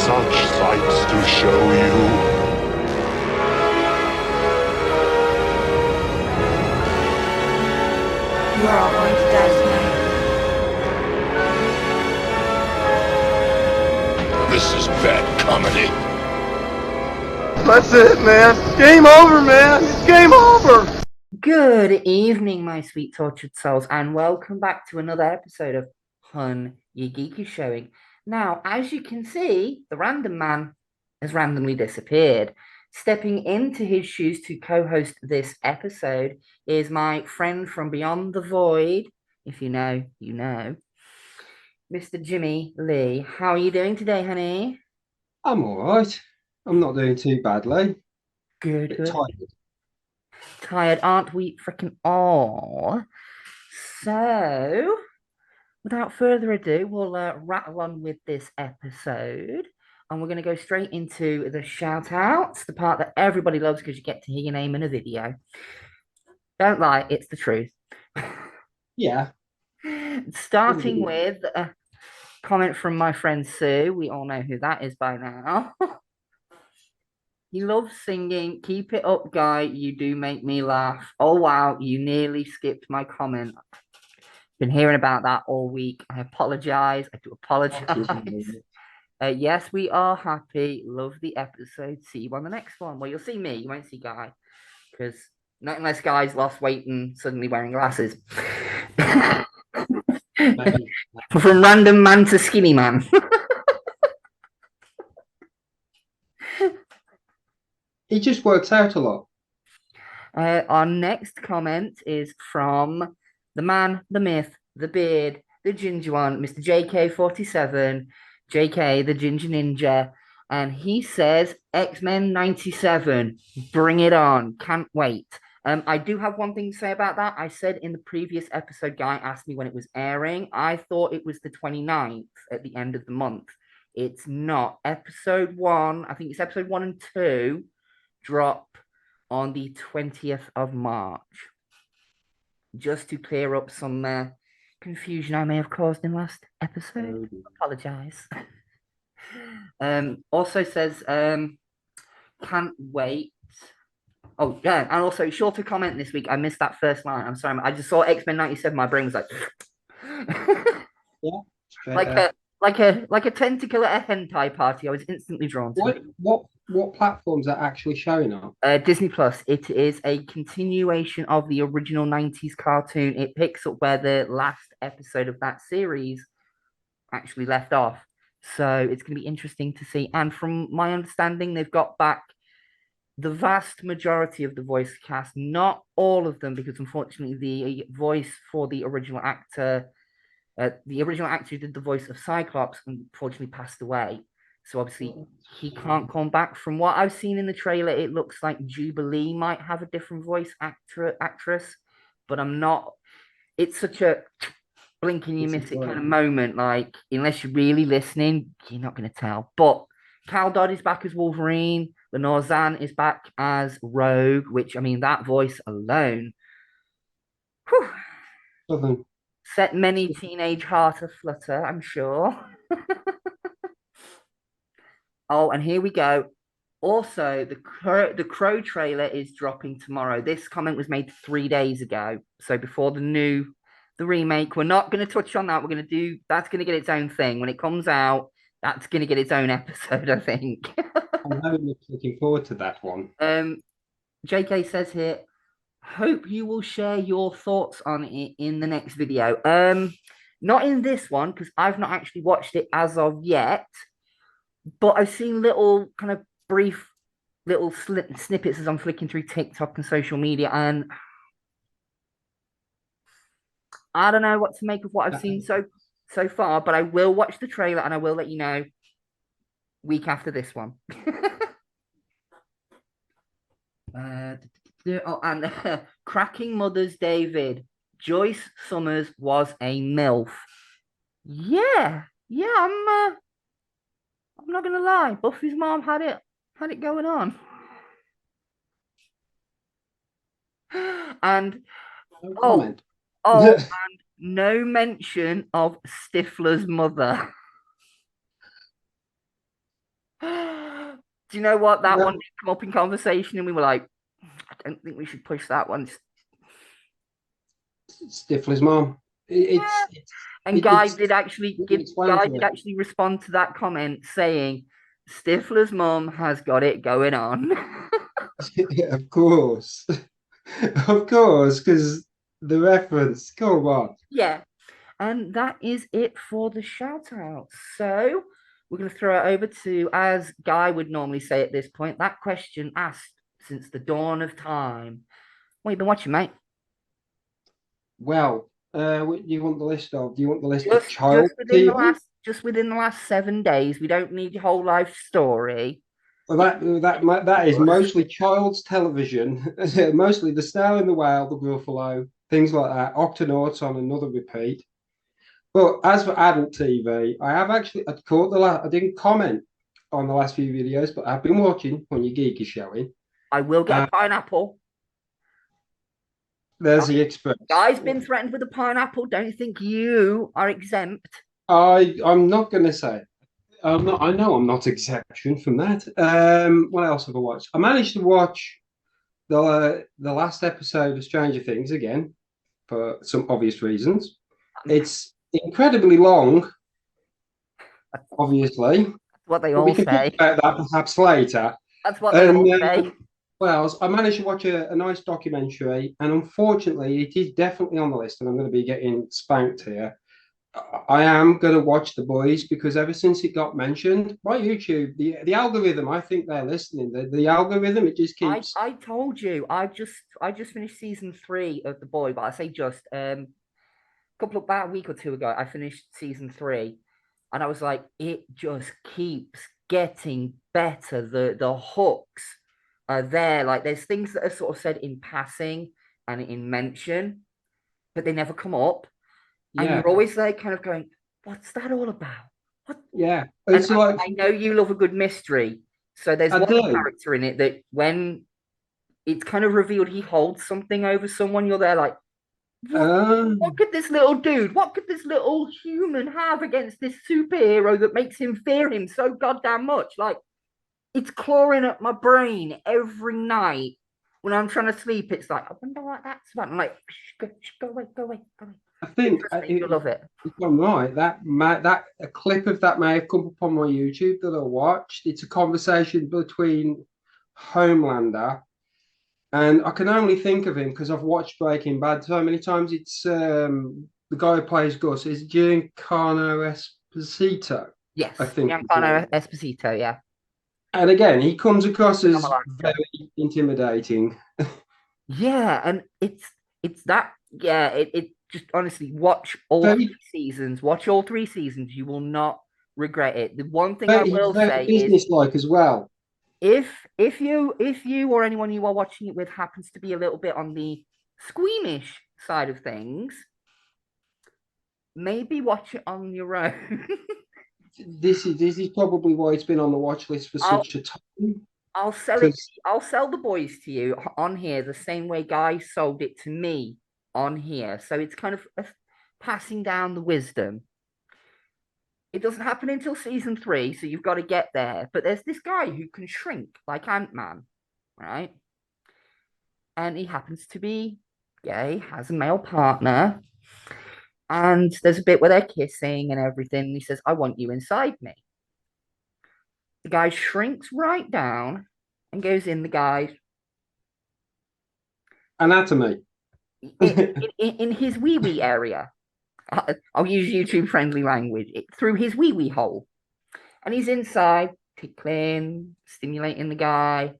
such sights to show you. You are all going to die tonight. This is bad comedy. That's it, man. Game over, man. It's game over. Good evening, my sweet tortured souls, and welcome back to another episode of Hun Ya Geek is Showing. Now, as you can see, the random man has randomly disappeared. Stepping into his shoes to co-host this episode is my friend from beyond the void. If you know, you know. Mr. Jimmy Lee. How are you doing today, honey? I'm all right. I'm not doing too badly. Good, Bit good. tired. Tired, aren't we freaking all? So, without further ado, we'll rattle on with this episode. And we're going to go straight into the shout outs, the part that everybody loves because you get to hear your name in a video. Don't lie, it's the truth. Yeah. Starting with a comment from my friend Sue. We all know who that is by now. He loves singing. Keep it up, guy. You do make me laugh. Oh, wow. You nearly skipped my comment. Been hearing about that all week. I apologize. I do apologize. Yes, we are happy. Love the episode. See you on the next one. Well, you'll see me. You won't see Guy. Because not unless Guy's lost weight and suddenly wearing glasses. From random man to skinny man. He just works out a lot. Our next comment is from the man, the myth, the beard, the ginger one, Mr. JK47, JK, the ginger ninja. And he says, X-Men 97, bring it on. Can't wait. I do have one thing to say about that. I said in the previous episode, Guy asked me when it was airing. I thought it was the 29th at the end of the month. It's not. Episode 1, I think it's episode 1 and 2, drop on the 20th of March. Just to clear up some confusion I may have caused in last episode. Apologize. Also says, can't wait. Oh, yeah, and also shorter comment this week. I missed that first line. I'm sorry. I just saw X-Men 97. My brain was like, Yeah. like a tentacle at a hentai party. I was instantly drawn to it. What platforms are actually showing up? Disney Plus. It is a continuation of the original 90s cartoon. It picks up where the last episode of that series actually left off. So it's going to be interesting to see. And from my understanding, they've got back the vast majority of the voice cast, not all of them, because unfortunately the voice for the original actor who did the voice of Cyclops unfortunately passed away. So obviously he can't come back. From what I've seen in the trailer, it looks like Jubilee might have a different voice actress, but I'm not. It's such a blink and you miss it kind of moment. Like, unless you're really listening, you're not going to tell. But Cal Dodd is back as Wolverine. Lenore Zan is back as Rogue, which, I mean, that voice alone set many teenage heart aflutter, I'm sure. Oh, and here we go. Also, the Crow trailer is dropping tomorrow. This comment was made 3 days ago, so before the remake. We're not going to touch on that. That's going to get its own thing when it comes out. That's going to get its own episode, I think. I'm very looking forward to that one. JK says here, hope you will share your thoughts on it in the next video. Not in this one, because I've not actually watched it as of yet, but I've seen little kind of brief little snippets as I'm flicking through TikTok and social media, and I don't know what to make of what I've seen so far, but I will watch the trailer and I will let you know week after this one. And Cracking Mothers David. Joyce Summers was a MILF. Yeah, I'm not gonna lie. Buffy's mom had it going on. And Comment. and no mention of Stifler's mother. Do you know what? That No, one did come up in conversation, and we were like, I don't think we should push that one. Stifler's mom. And Guy It's did actually you can explain Guy to did it. actually respond to that comment saying, Stifler's mum has got it going on. Of course. Of course, because the reference, come on. Yeah. And that is it for the shout out. So we're going to throw it over to, as Guy would normally say at this point, that question asked since the dawn of time. What have you been watching, mate? Well, what do you want the list of? Do you want the list of Just child just within the TV? last just within the last 7 days. We don't need your whole life story. Well, that is mostly child's television, mostly The Star in the Whale, The Gruffalo, things like that. Octonauts on another repeat. But as for adult TV, I didn't comment on the last few videos, but I've been watching Hun Ya Geek is showing. I will get Uh, a pineapple. there's the Express. Guy's been threatened with a pineapple. Don't you think you are exempt? I'm not going to say. I'm not. I know I'm not exception from that. What else have I watched? I managed to watch the last episode of Stranger Things again for some obvious reasons. It's incredibly long, obviously, That's what they but we all can talk say. about that perhaps later. That's what they And all say. well, I managed to watch a nice documentary, and unfortunately, it is definitely on the list, and I'm going to be getting spanked here. I am going to watch The Boys because ever since it got mentioned, my YouTube, the algorithm, I think they're listening. The algorithm, it just keeps. I told you I just finished season 3 of The Boy, but I say just couple of about a week or two ago, I finished season 3, and I was like, it just keeps getting better. The hooks are there. Like there's things that are sort of said in passing and in mention, but they never come up. And Yeah, you're always like kind of going, what's that all about? What? yeah. And It's like I know you love a good mystery. So there's I one do. character in it that when it's kind of revealed he holds something over someone, you're there like, what Um, could this little dude, what could this little human have against this superhero that makes him fear him so goddamn much? Like, it's clawing at my brain every night when I'm trying to sleep. It's like, I wonder what that's about. I'm like, go away, go away, go away. I think Trust me, you'll love it. if I'm right, that a clip of that may have come up on my YouTube that I watched. It's a conversation between Homelander and I can only think of him because I've watched Breaking Bad so many times. It's the guy who plays Gus is Giancarlo Esposito, Yes, I think. Giancarlo Esposito, yeah. And again, he comes across as Phenomenal actor. very intimidating. Yeah, and it's that yeah, it just honestly Very, watch all 3 seasons, you will not regret it. The one thing I he's will very say is businesslike as well. if you or anyone you are watching it with happens to be a little bit on the squeamish side of things, maybe watch it on your own. This is probably why it's been on the watch list for I'll such a time. I'll sell it. Because I'll sell The Boys to you on here the same way Guy sold it to me on here. So it's kind of passing down the wisdom. It doesn't happen until season 3, so you've got to get there. But there's this guy who can shrink like Ant-Man, right? And he happens to be gay, has a male partner, and there's a bit where they're kissing and everything. And he says, I want you inside me. The guy shrinks right down and goes in the guy's anatomy. in his wee wee area. I'll use YouTube friendly language through his wee wee hole, and he's inside tickling, stimulating the guy.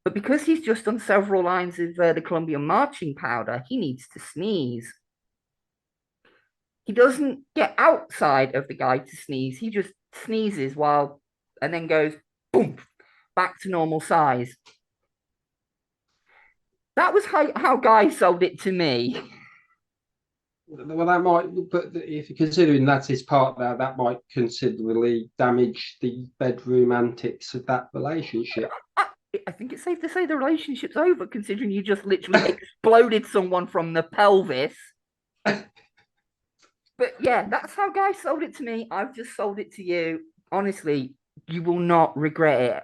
But because he's just done several lines of the Colombian marching powder, he needs to sneeze. He doesn't get outside of the guy to sneeze. He just sneezes and then goes boom back to normal size. That was how Guy sold it to me. Well, that might, but if you're considering that's his partner, that might considerably damage the bedroom antics of that relationship. I think it's safe to say the relationship's over, considering you just literally exploded someone from the pelvis. But yeah, that's how Guy sold it to me. I've just sold it to you. Honestly, you will not regret it.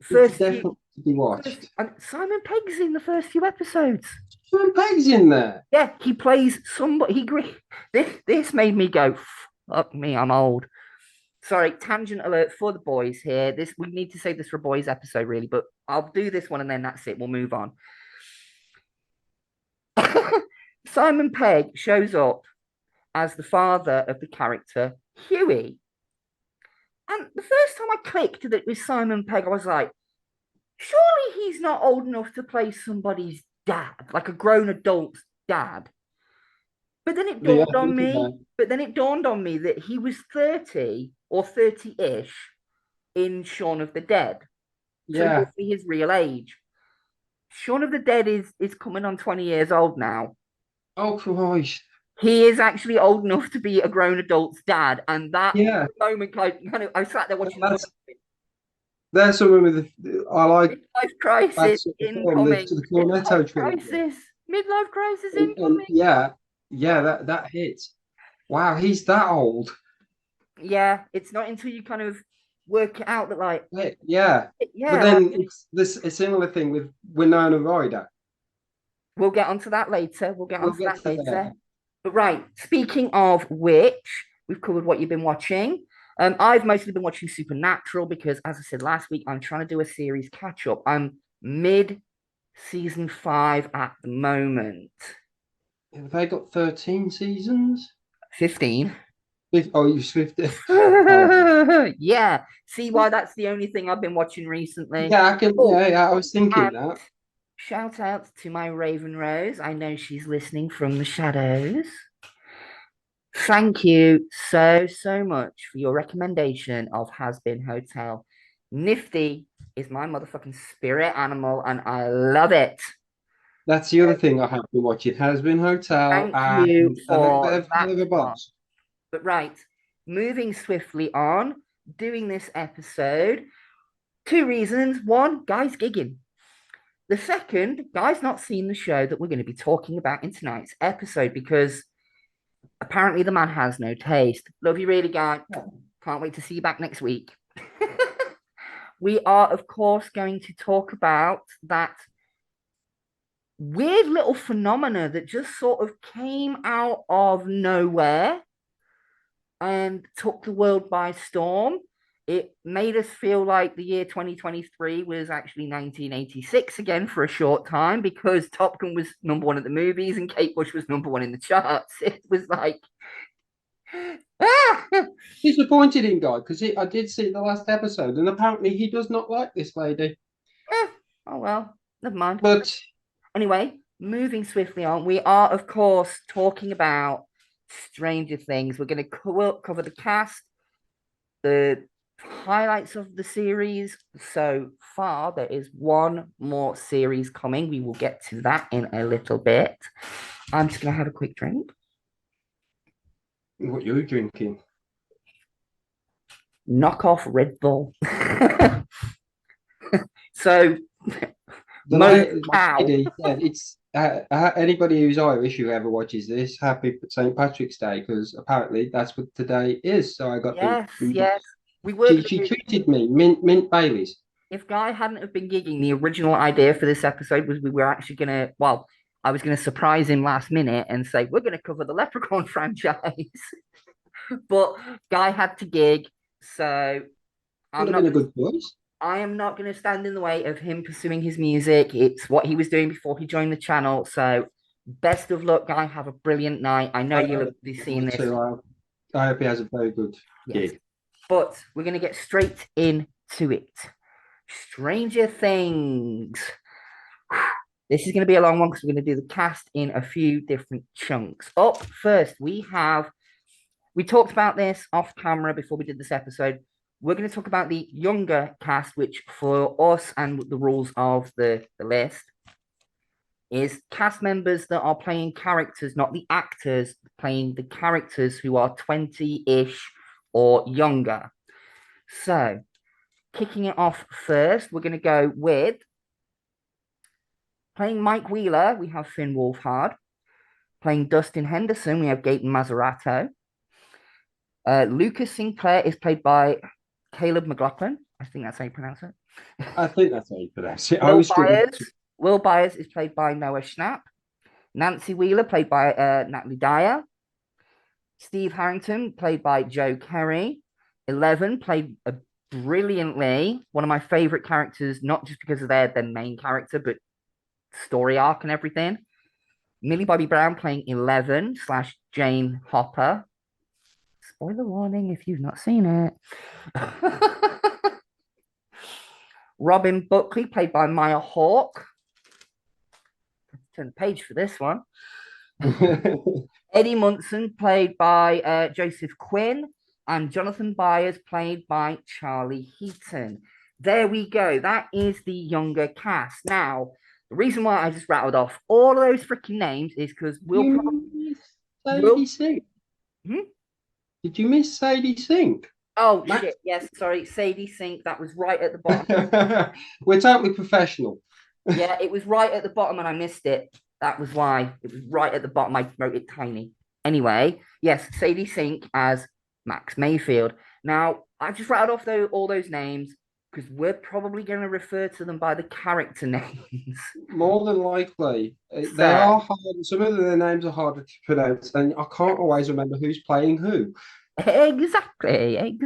It's First few, definitely to be watched. and Simon Pegg's in the first few episodes. Sean Pegg's in there. Yeah, he plays somebody. This made me go, fuck me, I'm old. Sorry, tangent alert for the boys here. This we need to save this for a boys episode, really, but I'll do this one and then that's it. We'll move on. Simon Pegg shows up as the father of the character Huey. And the first time I clicked that it was Simon Pegg, I was like, surely he's not old enough to play somebody's dad, like a grown adult's dad. But then it Yeah, dawned on me. But then it dawned on me that he was 30 or 30-ish in Shaun of the Dead. So yeah. roughly his real age. Shaun of the Dead is coming on 20 years old now. Oh Christ. He is actually old enough to be a grown adult's dad. And that Yeah. moment, I sat there watching There's something with I like midlife that crisis sort of film, incoming. the Cornetto Midlife trilogy. crisis. Midlife crisis And incoming. yeah, that hits. Wow, he's that old. Yeah, it's not until you kind of work it out that like Yeah. But yeah, then like, it's this a similar thing with Winona Ryder. we'll get onto that later. We'll get We'll onto get that to later. that. But right, speaking of which, we've covered what you've been watching. I've mostly been watching Supernatural because, as I said last week, I'm trying to do a series catch up. I'm mid season 5 at the moment. Have they got 13 seasons? 15. Oh, you Swifted. Oh. Yeah. See why that's the only thing I've been watching recently. Yeah, I can. Oh, Yeah, I was thinking and that. shout out to my Raven Rose. I know she's listening from the shadows. Thank you so much for your recommendation of Has Been Hotel. Nifty is my motherfucking spirit animal, and I love it. That's the other thing I have been watching. Has Been Hotel Thank you and a little bit for of that Hell of a one. Boss. But right, moving swiftly on, doing this episode, 2 reasons. One, Guy's gigging. The second, Guy's not seen the show that we're going to be talking about in tonight's episode because apparently the man has no taste. Love you really, Guy. Can't wait to see you back next week. We are, of course, going to talk about that weird little phenomena that just sort of came out of nowhere and took the world by storm. It made us feel like the year 2023 was actually 1986 again for a short time because Top Gun was #1 at the movies and Kate Bush was #1 in the charts. It was like, Disappointed in Guy because I did see the last episode and apparently he does not like this lady. Oh well, never mind. But anyway, moving swiftly on, we are, of course, talking about Stranger Things. We're going to cover the cast, the highlights of the series so far. There is one more series coming. We will get to that in a little bit. I'm just going to have a quick drink. What you're drinking? Knock off Red Bull. So, lady said it's anybody who's Irish who ever watches this, happy St. Patrick's Day because apparently that's what today is. So I got yes. We were. She treated me mint Baileys. If Guy hadn't have been gigging, the original idea for this episode was we were actually gonna. Well, I was gonna surprise him last minute and say we're gonna cover the Leprechaun franchise, but Guy had to gig, so I'm not been a good choice. I am not going to stand in the way of him pursuing his music. It's what he was doing before he joined the channel. So, best of luck, Guy. Have a brilliant night. I know you'll be seeing this. I hope he has a very good gig. But we're going to get straight into it. Stranger Things. This is going to be a long one because we're going to do the cast in a few different chunks. Up first, we talked about this off camera before we did this episode. We're going to talk about the younger cast, which for us and the rules of the list is cast members that are playing characters, not the actors, playing the characters who are 20-ish or younger. So, kicking it off first, we're going to go with playing Mike Wheeler, we have Finn Wolfhard. Playing Dustin Henderson, we have Gaten Mazzarato. Lucas Sinclair is played by Caleb McLaughlin. I think that's how you pronounce it. I think that's how you pronounce it. I was struggling. Will Byers is played by Noah Schnapp. Nancy Wheeler, played by Natalie Dyer. Steve Harrington, played by Joe Kerry. 11, played brilliantly. One of my favorite characters, not just because of their main character, but story arc and everything. Millie Bobby Brown playing 11 slash Jane Hopper. Spoiler warning if you've not seen it. Robin Buckley, played by Maya Hawke. Let's turn the page for this one. Eddie Munson, played by Joseph Quinn, and Jonathan Byers, played by Charlie Heaton. There we go. That is the younger cast. Now, the reason why I just rattled off all of those freaking names is because Sadie Sink. Did you miss Sadie Sink? Oh, shit. Yes, sorry. Sadie Sink. That was right at the bottom. We're totally professional. Yeah, it was right at the bottom and I missed it. That was why. It was right at the bottom. I wrote it tiny. Anyway, yes, Sadie Sink as Max Mayfield. Now, I just rattled off all those names because we're probably going to refer to them by the character names. More than likely. They are hard. Some of their names are harder to pronounce, and I can't always remember who's playing who. Exactly.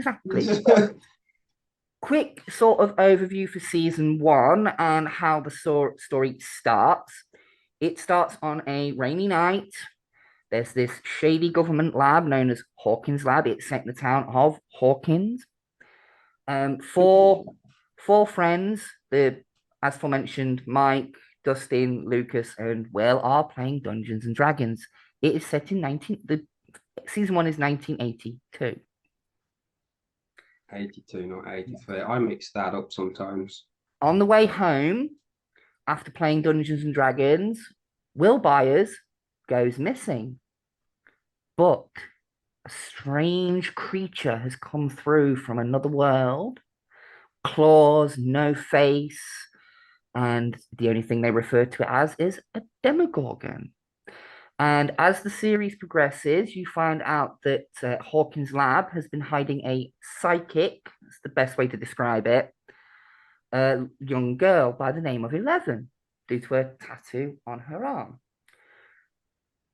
Quick sort of overview for season 1 and how the story starts. It starts on a rainy night. There's this shady government lab known as Hawkins Lab. It's set in the town of Hawkins. Four friends, as aforementioned, Mike, Dustin, Lucas, and Will are playing Dungeons and Dragons. It is set in season 1 is 1982. 82, not 83. I mix that up sometimes. On the way home, after playing Dungeons and Dragons, Will Byers goes missing. But a strange creature has come through from another world. Claws, no face, and the only thing they refer to it as is a Demogorgon. And as the series progresses, you find out that Hawkins Lab has been hiding a psychic, that's the best way to describe it, a young girl by the name of 11, due to a tattoo on her arm.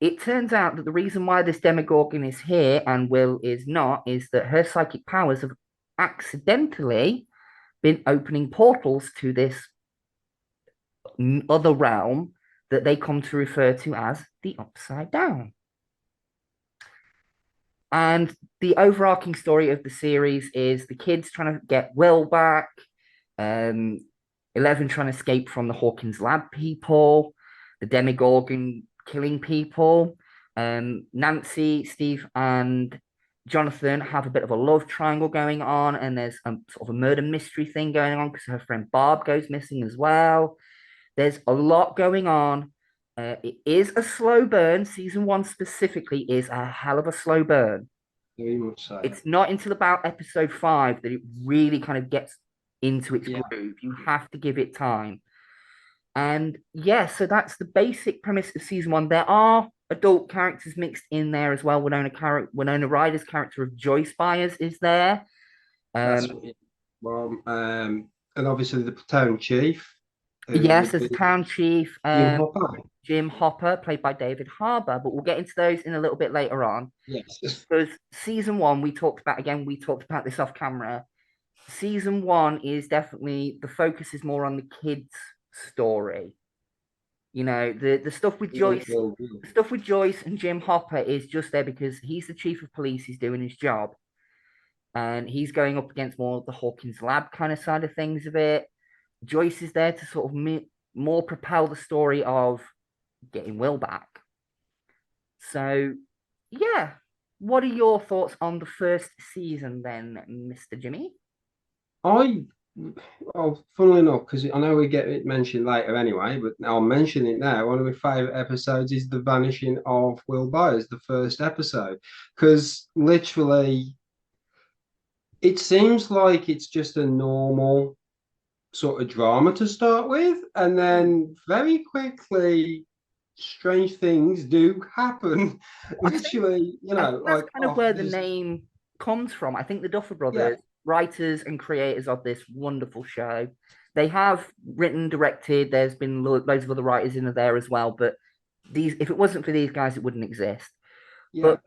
It turns out that the reason why this Demogorgon is here and Will is not is that her psychic powers have accidentally been opening portals to this other realm that they come to refer to as the Upside Down. And the overarching story of the series is the kids trying to get Will back, 11 trying to escape from the Hawkins Lab people, the Demogorgon killing people. Nancy, Steve, and Jonathan have a bit of a love triangle going on, and there's sort of a murder mystery thing going on because her friend Barb goes missing as well. There's a lot going on. It is a slow burn. Season 1 specifically is a hell of a slow burn. Very much so. It's not until about episode 5 that it really kind of gets into its groove. You have to give it time. And yeah, so that's the basic premise of season 1. There are adult characters mixed in there as well. Winona Ryder's character of Joyce Byers is there. And obviously the town chief. Yes, there's the town chief, Jim Hopper, played by David Harbour, but we'll get into those in a little bit later on. Yes. Because season 1, we talked about this off camera. Season 1 is definitely, the focus is more on the kids' story. You know, the stuff with Joyce, the stuff with Joyce and Jim Hopper is just there because he's the chief of police, he's doing his job. And he's going up against more of the Hawkins Lab kind of side of things of it. Joyce is there to sort of more propel the story of getting Will back. So, yeah. What are your thoughts on the first season then, Mr. Jimmy? Funnily enough, because I know we get it mentioned later anyway, but I'll mention it now. One of my favourite episodes is The Vanishing of Will Byers, the first episode. Because literally, it seems like it's just a normal sort of drama to start with, and then very quickly strange things do happen. Literally, that's kind of where the name comes from. I think the Duffer Brothers writers and creators of this wonderful show. They have written, directed. There's been loads of other writers in there as well. But if it wasn't for these guys, it wouldn't exist. Yeah, But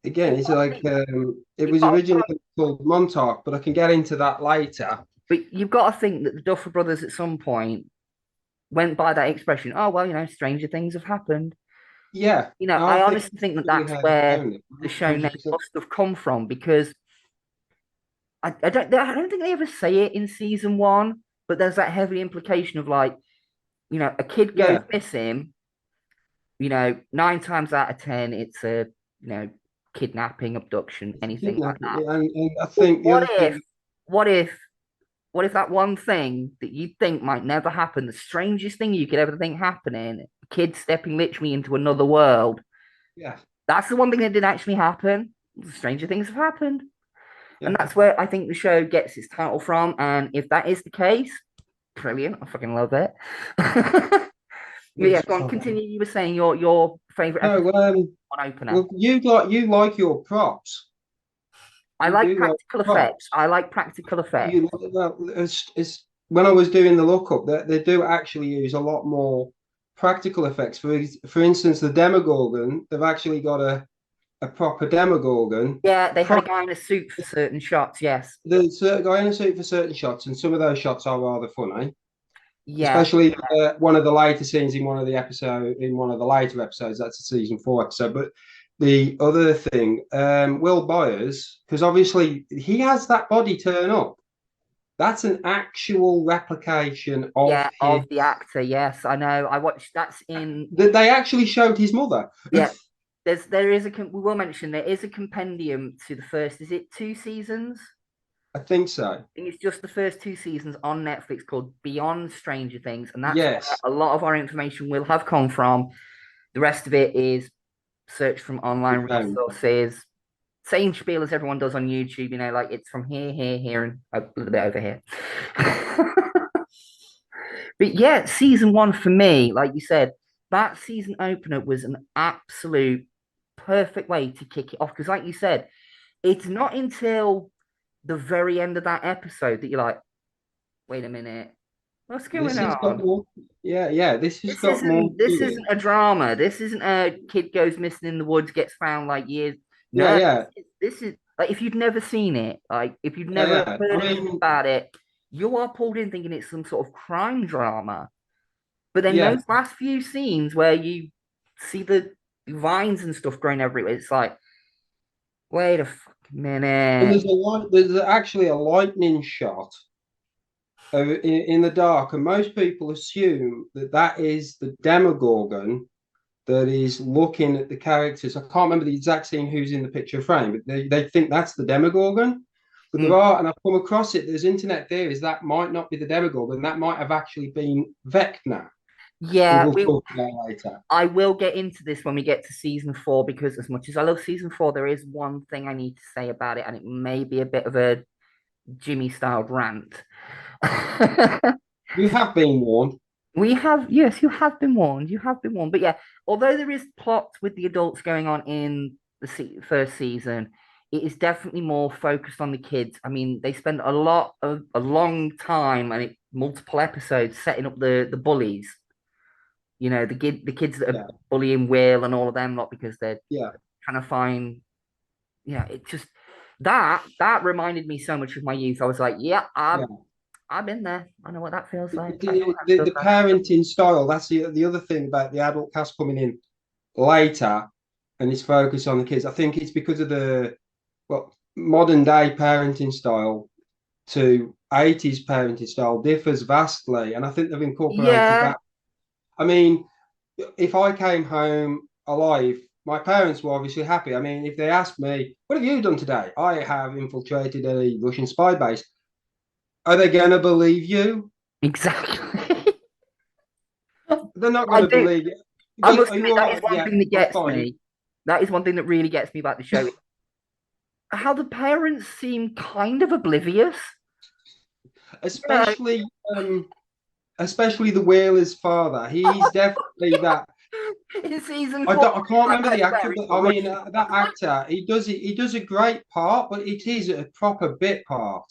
again, it's like it was got- originally called Montauk, but I can get into that later. but you've got to think that the Duffer Brothers at some point went by that expression. Oh well, stranger things have happened. Yeah, I honestly think that that's where the show name 100%. must have come from, because I don't think they ever say it in season one, but there's that heavy implication of like, a kid goes missing, 9 times out of 10, it's a, kidnapping, abduction, anything like that. And I think what if that one thing that you think might never happen, the strangest thing you could ever think happening, kids stepping literally into another world, that's the one thing that did actually happen. Stranger things have happened. And that's where I think the show gets its title from. And if that is the case, brilliant. I fucking love it. Yeah, go on, continue. You were saying your favorite episode on opener. Well, you like your props. I like practical effects. I like practical effects. It's when I was doing the lookup, they do actually use a lot more practical effects. For instance, the Demogorgon, they've actually got a proper Demogorgon. Yeah, they had a guy in a suit for certain shots. Yes, the guy in a suit for certain shots, and some of those shots are rather funny. Yeah, especially one of the later scenes in one of the later episodes. That's a season 4 episode. But the other thing, Will Byers, because obviously he has that body turn up. That's an actual replication of of the actor. Yes, I know. I watched. That's in. They actually showed his mother. Yeah, there is we will mention there is a compendium to the first. Is it 2 seasons? I think so. I think it's just the first 2 seasons on Netflix called Beyond Stranger Things, and that's where a lot of our information will have come from. The rest of it is search from online resources. Same spiel as everyone does on YouTube, like it's from here, and a little bit over here. But yeah, season 1 for me, like you said, that season opener was an absolute perfect way to kick it off. Because like you said, it's not until the very end of that episode that you're like, wait a minute, what's going on? This isn't a drama. This isn't a kid goes missing in the woods, gets found like years. This is like, if you've never seen it, like if you've never heard anything about it, you are pulled in thinking it's some sort of crime drama. But then those last few scenes where you see the vines and stuff growing everywhere, it's like, wait a minute. And there's actually a lightning shot in the dark, and most people assume that is the Demogorgon that is looking at the characters. I can't remember the exact scene who's in the picture frame, but they think that's the Demogorgon. But there are, and I've come across it, there's internet theories that might not be the Demogorgon, that might have actually been Vecna. Yeah, we'll talk about later. I will get into this when we get to season 4, because as much as I love season 4, there is one thing I need to say about it, and it may be a bit of a Jimmy-styled rant. You have been warned. Yes, you have been warned. You have been warned. But yeah, although there is plot with the adults going on in the first season, it is definitely more focused on the kids. I mean, they spend a long time and multiple episodes setting up the bullies. The kids that are bullying Will and all of them, not because they're trying to find. It just that reminded me so much of my youth. I was like, I've been there. I know what that feels like. The parenting style. That's the other thing about the adult cast coming in later, and it's focused on the kids. I think it's because of the modern day parenting style to 80s parenting style differs vastly, and I think they've incorporated that. I mean, if I came home alive, my parents were obviously happy. I mean, if they asked me, what have you done today? I have infiltrated a Russian spy base. Are they going to believe you? Exactly. They're not going to believe you. I must admit, that is one thing that gets me. That is one thing that really gets me about the show. How the parents seem kind of oblivious. Especially the Whaler's father. He's definitely that. in season I 4. don't, I can't Like, remember I the actor, swear, it's but the I mean Russian. that actor. He does a great part, but it is a proper bit part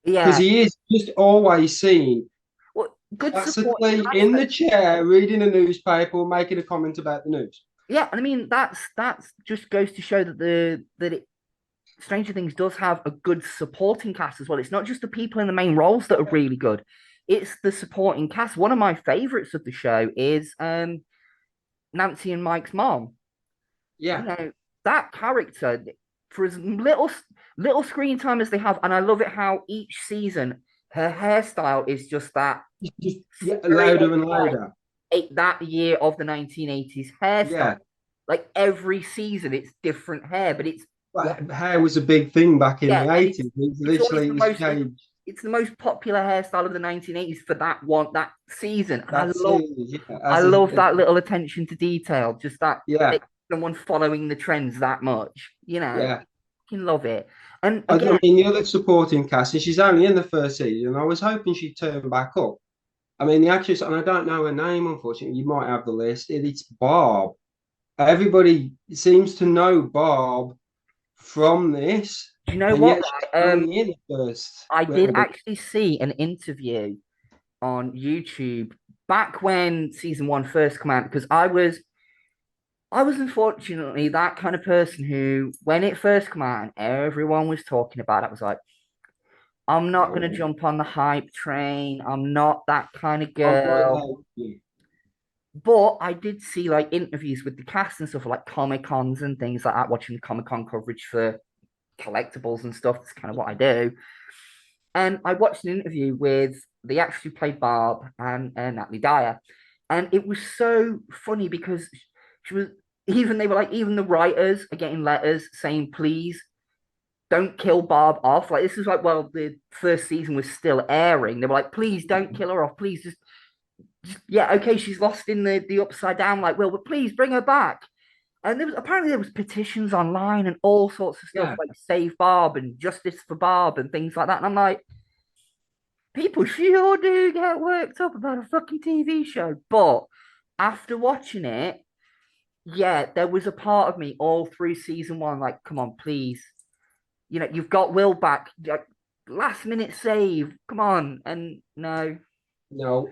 because Yeah. he is just always seen Well, good supporting classically cast. in the chair reading a newspaper or making a comment about the news. Yeah, and I mean that's just goes to show that Stranger Things does have a good supporting cast as well. It's not just the people in the main roles that are really good; it's the supporting cast. One of my favorites of the show is Nancy and Mike's mom. You Yeah, know that character for as little screen time as they have, and I love it how each season her hairstyle is just that just yeah, louder and stereotype louder. that year of the 1980s hairstyle. Yeah, Like every season, it's different hair, but it's like but hair was a big thing back in yeah, the and 80s. It's it's always literally the it's most changed. it's the most popular hairstyle of the 1980s for that season, and That series, yeah, I as love that little attention to detail, just that yeah, someone following the trends that much, yeah. can love it. And I again, mean, the other supporting cast, and she's only in the first season. I was hoping she'd turn back up. I mean, the actress, and I don't know her name, unfortunately. You might have the list. It's Barb. Everybody seems to know Barb from this, do you know and what? yet she's Right? only in the first I little did bit. actually see an interview on YouTube back when season 1 first came out because I was unfortunately that kind of person who, when it first came out and everyone was talking about it, I was like, I'm not going to No, jump on the hype train. I'm not that kind of I'm right girl. there with you. But I did see like interviews with the cast and stuff like Comic Cons and things like that, watching the Comic Con coverage for collectibles and stuff. That's kind of what I do. And I watched an interview with the actress who played Barb and Natalie Dyer. And it was so funny because she was, they were like, even the writers are getting letters saying, please don't kill Barb off. Like, this is like, well, the first season was still airing. They were like, please don't kill her off. Please just yeah, okay, she's lost in the upside down, like, well, but please bring her back. And there was petitions online and all sorts of stuff Yeah, like save Barb and justice for Barb and things like that. And I'm like, people sure do get worked up about a fucking TV show. But after watching it, yeah, there was a part of me all through season 1, like, come on, please. You've got Will back. Like, last minute save. Come on. And no. no,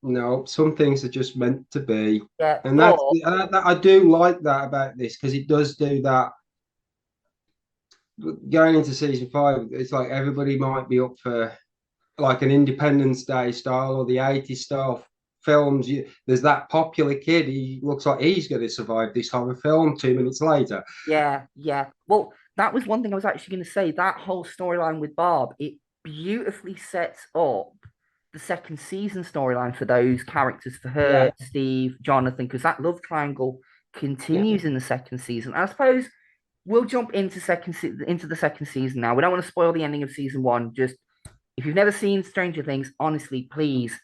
no. Some things are just meant to be, Yeah, and but I do like that about this because it does do that. Going into season 5, it's like everybody might be up for like an Independence Day style or the 80s style films. There's that popular kid. He looks like he's going to survive this horror film 2 minutes later. yeah, yeah. Well, that was one thing I was actually going to say. That whole storyline with Barb, it beautifully sets up the second season storyline for those characters, for her, Yeah, Steve, Jonathan, because that love triangle yeah. continues in the second season. I suppose we'll jump into into the second season now. We don't want to spoil the ending of season 1. Just if you've never seen Stranger Things, honestly, please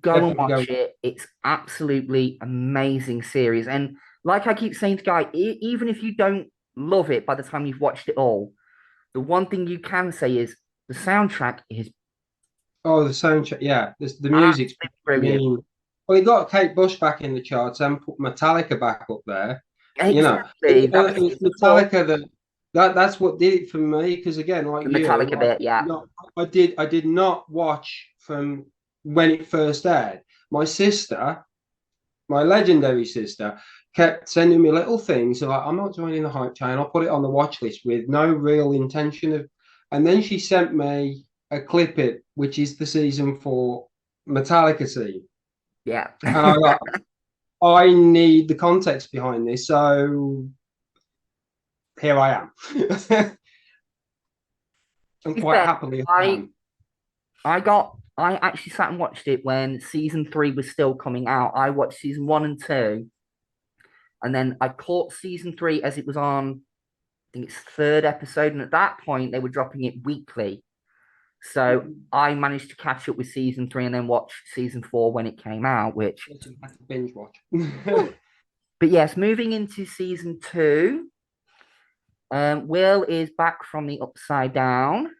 go and Definitely go. watch it. It's absolutely amazing series. And like I keep saying to Guy, even if you don't love it by the time you've watched it all, the one thing you can say is the soundtrack is Oh, the soundtrack. Yeah, the music's. absolutely I brilliant. mean, well, he got Kate Bush back in the charts and put Metallica back up there. You know, Exactly. That was it's season 4, Metallica that's what did it for me. Because again, like the you, Metallica bit. Yeah. I did not watch from when it first aired. My sister, my legendary sister, kept sending me little things. So like, I'm not joining the hype train. I'll put it on the watch list with no real intention of. And then she sent me a clip it, which is the season 4 Metallica scene, Yeah. and I got. I need the context behind this, so here I am. And To be quite fair, happily I I am. I actually sat and watched it when season 3 was still coming out. I watched season 1 and 2, and then I caught season 3 as it was on, I think it's third episode, and at that point they were dropping it weekly. So I managed to catch up with season 3 and then watch season 4 when it came out, which I have to binge watch. but yes, moving into season 2, Will is back from the upside down.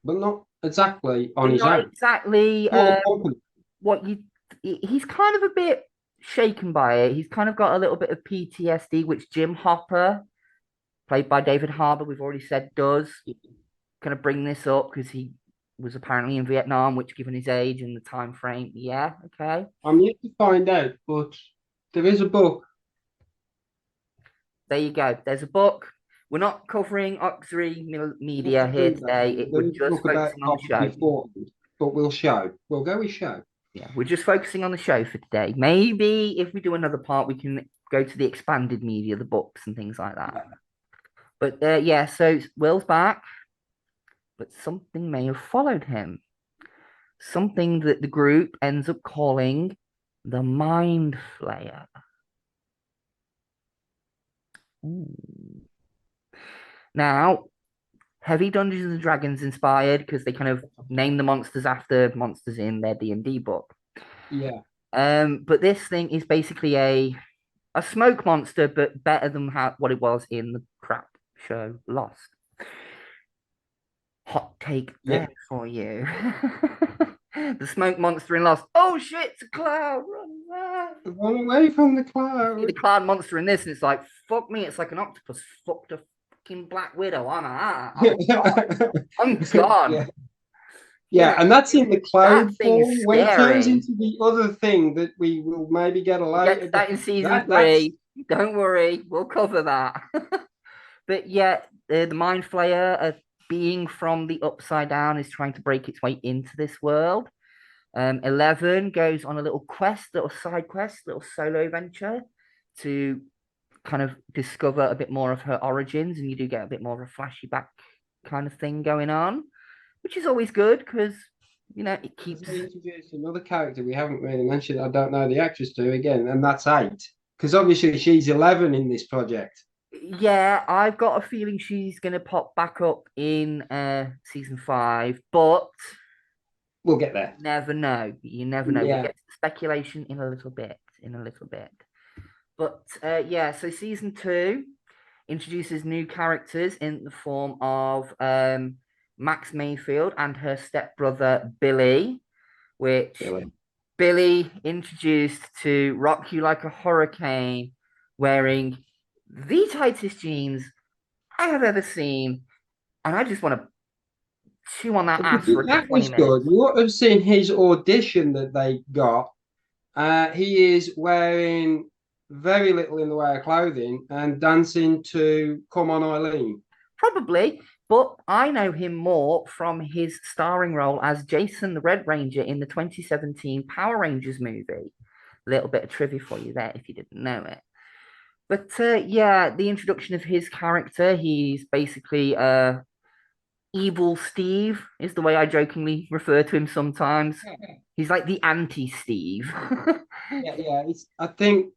But not exactly on But his not own. exactly Full of company. what you he's kind of a bit shaken by it. He's kind of got a little bit of PTSD, which Jim Hopper, played by David Harbour, we've already said, does kind of bring this up because he was apparently in Vietnam, which, given his age and the time frame, yeah, okay. I'm yet to find out, but there is a book. There you go. There's a book. We're not covering auxiliary media here today. We're just focusing on the show. Beforehand, but we'll show. We'll go with show. Yeah, we're just focusing on the show for today. Maybe if we do another part, we can go to the expanded media, the books and things like that. Yeah. But yeah, so Will's back, but something may have followed him. Something that the group ends up calling the Mind Flayer. Ooh. Now, heavy Dungeons and Dragons inspired because they kind of name the monsters after monsters in their D&D book. Yeah. But this thing is basically a smoke monster, but better than what it was in the crap show Lost. Hot take there for you. The smoke monster in Lost. Oh shit, it's a cloud. Run away from the cloud. The cloud monster in this, and it's like, fuck me, it's like an octopus fucked a fucking Black Widow. I'm gone. Yeah, and that's in the cloud form. When it turns scary. into the other thing that we will maybe get a later. We'll get to that in season 3. Don't worry, we'll cover that. But yeah, the Mind Flayer, a being from the Upside Down, is trying to break its way into this world. 11 goes on a little quest, little side quest, little solo venture to kind of discover a bit more of her origins, and you do get a bit more of a flashy back kind of thing going on, which is always good because, you know, it keeps... Introduce another character we haven't really mentioned. I don't know the actress to again, and that's 8, because obviously she's 11 in this project. Yeah, I've got a feeling she's going to pop back up in season 5, but we'll get there. Never know. You never know. Yeah. We'll get to speculation in a little bit. But yeah, so season 2 introduces new characters in the form of Max Mayfield and her stepbrother Billy, which Billy introduced to rock you like a hurricane, wearing the tightest jeans I have ever seen, and I just want to chew on that ass for that 20 was minutes. good. You ought to have seen his audition that they got. He is wearing very little in the way of clothing and dancing to Come On Eileen. Probably, but I know him more from his starring role as Jason the Red Ranger in the 2017 Power Rangers movie. A little bit of trivia for you there if you didn't know it. But yeah, the introduction of his character, he's basically Evil Steve is the way I jokingly refer to him sometimes. He's like the anti-Steve. yeah. I think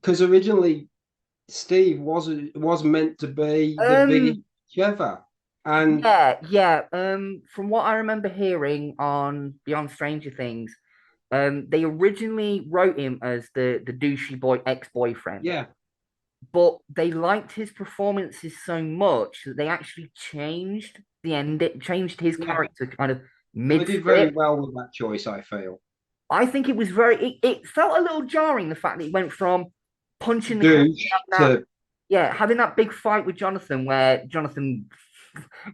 because originally Steve was meant to be the biggest ever. And yeah. From what I remember hearing on Beyond Stranger Things, they originally wrote him as the douchey boy ex-boyfriend. Yeah. But they liked his performances so much that they actually changed changed his character kind of mid-script. They did very well with that choice, I feel. I think it was it felt a little jarring, the fact that he went from punching having that big fight with Jonathan where Jonathan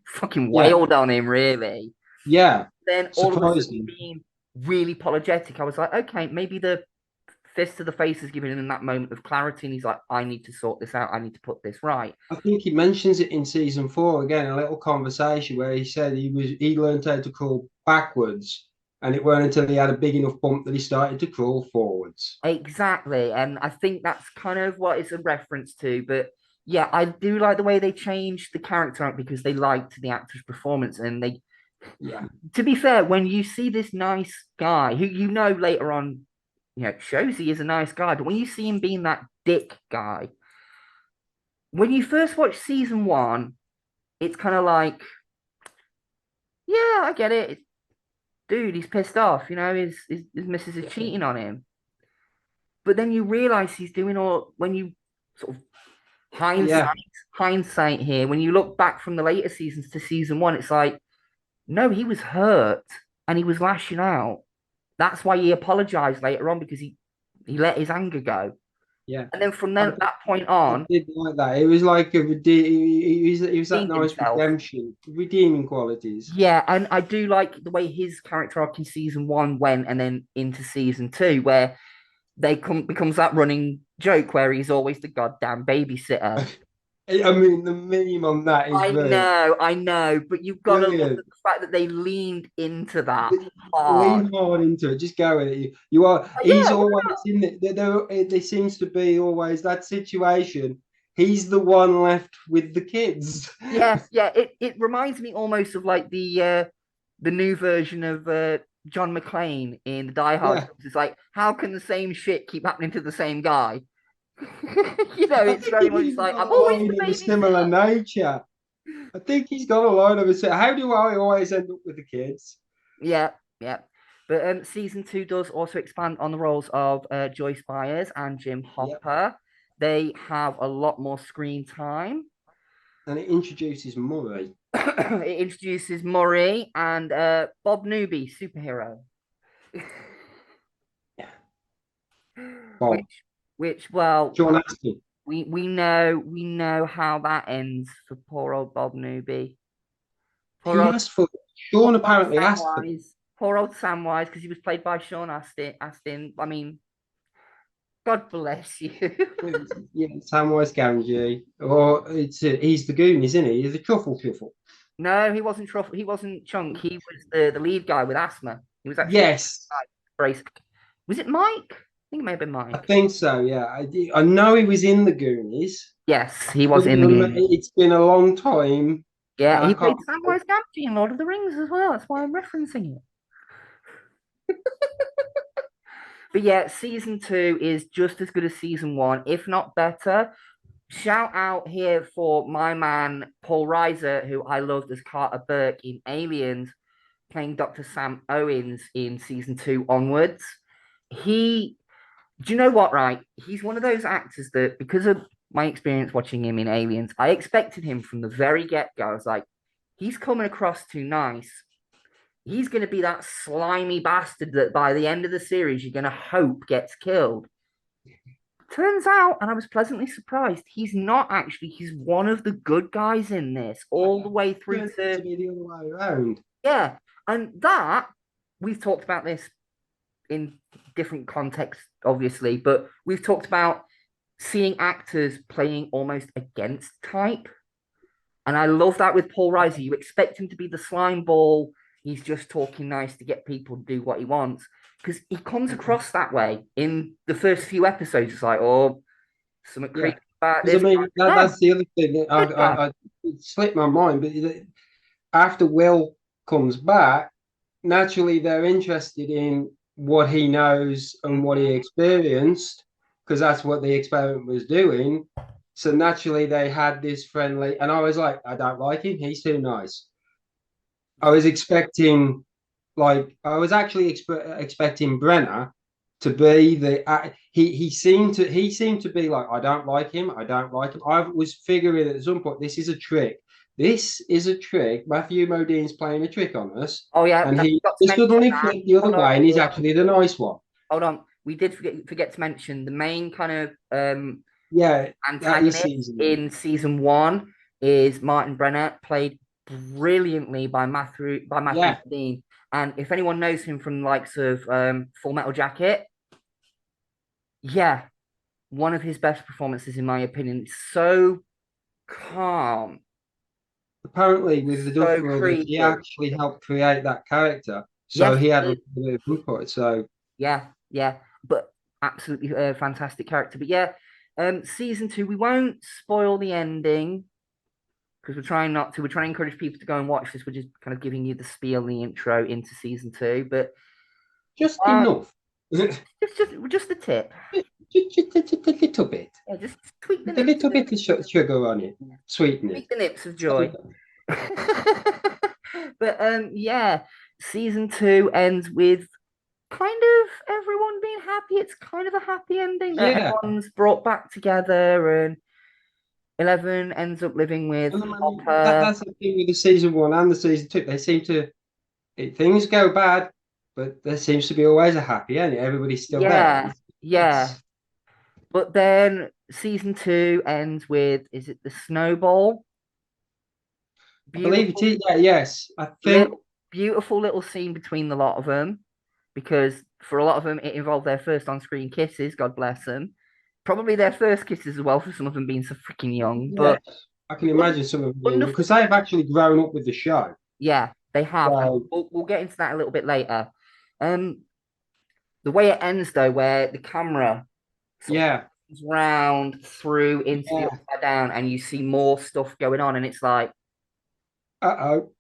fucking wailed on him, really. Yeah. Then all of a sudden being really apologetic, I was like, okay, maybe the fist to the face is giving him that moment of clarity, and he's like, I need to sort this out. I need to put this right. I think he mentions it in season 4 again, a little conversation where he said he learned how to crawl backwards, and it weren't until he had a big enough bump that he started to crawl forwards. Exactly, and I think that's kind of what it's a reference to. But yeah, I do like the way they changed the character out because they liked the actor's performance, and they. Yeah. To be fair, when you see this nice guy who you know later on, you know, shows he is a nice guy, but when you see him being that dick guy, when you first watch season 1, it's kind of like, yeah, I get it. Dude, he's pissed off, you know, his missus is cheating on him. But then you realize he's doing when you sort of hindsight here, when you look back from the later seasons to season 1, it's like, no, he was hurt and he was lashing out. That's why he apologized later on, because he He let his anger go. Yeah. And then from I then that point on, did like that. It was like it was that redeemed nice himself. redemption, redeeming qualities. Yeah, and I do like the way his character arc in season one went, and then into season two, where becomes that running joke where he's always the goddamn babysitter. I mean, the meme on that is brilliant. I know, but you've got to look at Brilliant. the fact that they leaned into that hard. Lean hard into it. Just go with it. You are. He's Yeah, always in it. There seems to be always that situation. He's the one left with the kids. yeah. It reminds me almost of like the new version of John McClane in the Die Hard Yeah. films. It's like, how can the same shit keep happening to the same guy? You know, I it's think very much he's like, got I'm a always line the of a similar babysitter. nature. I think he's got a line of a. How do I always end up with the kids? Yeah, yeah. But season two does also expand on the roles of Joyce Byers and Jim Yep. Hopper. They have a lot more screen time. And it introduces Murray. It introduces Murray and Bob Newby, superhero. Bob. Which well, John Aston. we know how that ends for poor old Bob Newby. Poor He old, asked for. poor Sean old apparently asked for. Samwise. Poor old Samwise, because he was played by Sean Astin. I mean, God bless you. Yeah, Samwise Gamgee. Or he's the goon, isn't he? He's the truffle. No, he wasn't Truffle. He wasn't Chunk. He was the lead guy with asthma. He was actually Yes, brace. Was it Mike? I think it may have been I Mike. think so. Yeah, I know he was in the Goonies. Yes, he was in the game. It's been a long time, Yeah, and I he played can't. Samwise Gamgee in Lord of the Rings as well. That's why I'm referencing it. But yeah, season two is just as good as season one, if not better. Shout out here for my man Paul Reiser, who I loved as Carter Burke in Aliens, playing Dr. Sam Owens in season two onwards. He, do you know what, right? He's one of those actors that, because of my experience watching him in Aliens, I expected him from the very get go. I was like, he's coming across too nice. He's going to be that slimy bastard that by the end of the series, you're going to hope gets killed. Turns out, and I was pleasantly surprised, he's not actually. He's one of the good guys in this, all the way through To be the other way around. yeah. And that, we've talked about this in different contexts, obviously, but we've talked about seeing actors playing almost against type. And I love that with Paul Reiser. You expect him to be the slime ball. He's just talking nice to get people to do what he wants. Because he comes across that way in the first few episodes. It's like, oh, something creepy about Because this. I mean, that's the other thing that it slipped my mind. But after Will comes back, naturally they're interested in what he knows and what he experienced, because that's what the experiment was doing. So naturally they had this friendly, and I was like, I don't like him. He's too nice. I was expecting, like, I was actually expecting Brenner to be he seemed to be like, I don't like him. I don't like him. I was figuring at some point this is a trick. This is a trick. Matthew Modine's playing a trick on us, Oh, yeah. and No, he forgot to just mention suddenly that. flipped the other way, and he's actually the nice one. Hold on. We did forget to mention the main kind of Yeah, that is antagonist in season one is Martin Brenner, played brilliantly by Matthew Yeah. Modine. And if anyone knows him from the likes of Full Metal Jacket, yeah, one of his best performances, in my opinion. So calm. Apparently, with the So Duff brothers, he creepy. actually helped create that character, so Yes, he had he a did. bit of input. So Yeah. But absolutely fantastic character. But yeah, season two, we won't spoil the ending because we're trying not to. We're trying to encourage people to go and watch this. We're just kind of giving you the spiel, the intro into season two. But just enough. just the tip. Just a little bit. Yeah, just tweak the A little bit of sugar on it. Sweeten it. tweak the nips of joy. But yeah, season two ends with kind of everyone being happy. It's kind of a happy ending. Yeah. Everyone's brought back together, and 11 ends up living with Hopper. That's the thing with the season one and the season two. They seem to things go bad, but there seems to be always a happy ending. Everybody's still there. Yeah. But then season 2 ends with, is it the snowball? I believe it Beautiful is. Yeah, yes. I think. little beautiful little scene between the lot of them, because for a lot of them it involved their first on-screen kisses, God bless them. Probably their first kisses as well, for some of them being so freaking young. Yes, But I can imagine some of them wonderful. because they've actually grown up with the show. Yeah, they have, and So we'll get into that a little bit later. Um, the way it ends though, where the camera sort of yeah, comes round through into the yeah. upside down, and you see more stuff going on, and it's like, Uh-oh.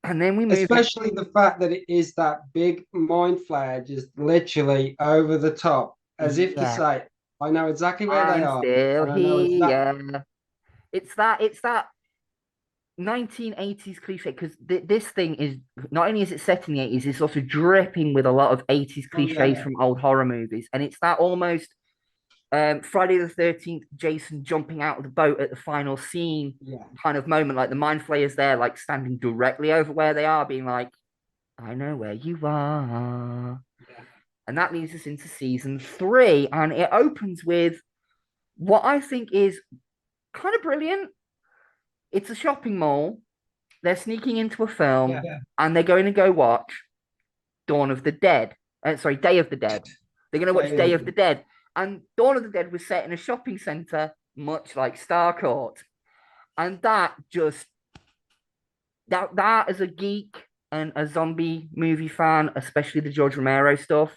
and then we move in. Especially the fact that it is that big mind flare just literally over the top, as if to Yeah, say, I know exactly where they I'm are, still and I know exactly. here. It's that 1980s cliche, because this thing is not only is it set in the 80s, it's also dripping with a lot of 80s Oh cliches yeah, from old horror movies, and it's that almost Friday the 13th, Jason jumping out of the boat at the final scene yeah, kind of moment, like the mind flayers there, like standing directly over where they are, being like, I know where you are. yeah, And that leads us into season 3, and it opens with what I think is kind of brilliant. It's a shopping mall. They're sneaking into a film, yeah. and they're going to go watch Dawn of the Dead. Sorry, Day of the Dead. They're going to watch Day of the Dead. And Dawn of the Dead was set in a shopping center, much like Starcourt. And that as a geek and a zombie movie fan, especially the George Romero stuff,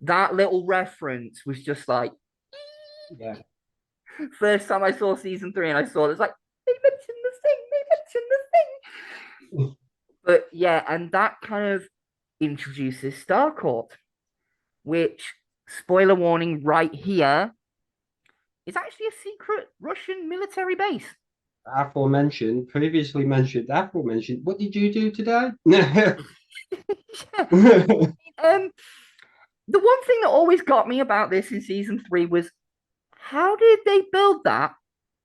that little reference was just like, Yeah. first time I saw season 3 and I saw it, it's like, they mentioned the thing, they mentioned the thing. But yeah, and that kind of introduces Starcourt, which, spoiler warning right here, is actually a secret Russian military base. Previously mentioned, aforementioned. What did you do today? Yeah. Um, the one thing that always got me about this in season 3 was, how did they build that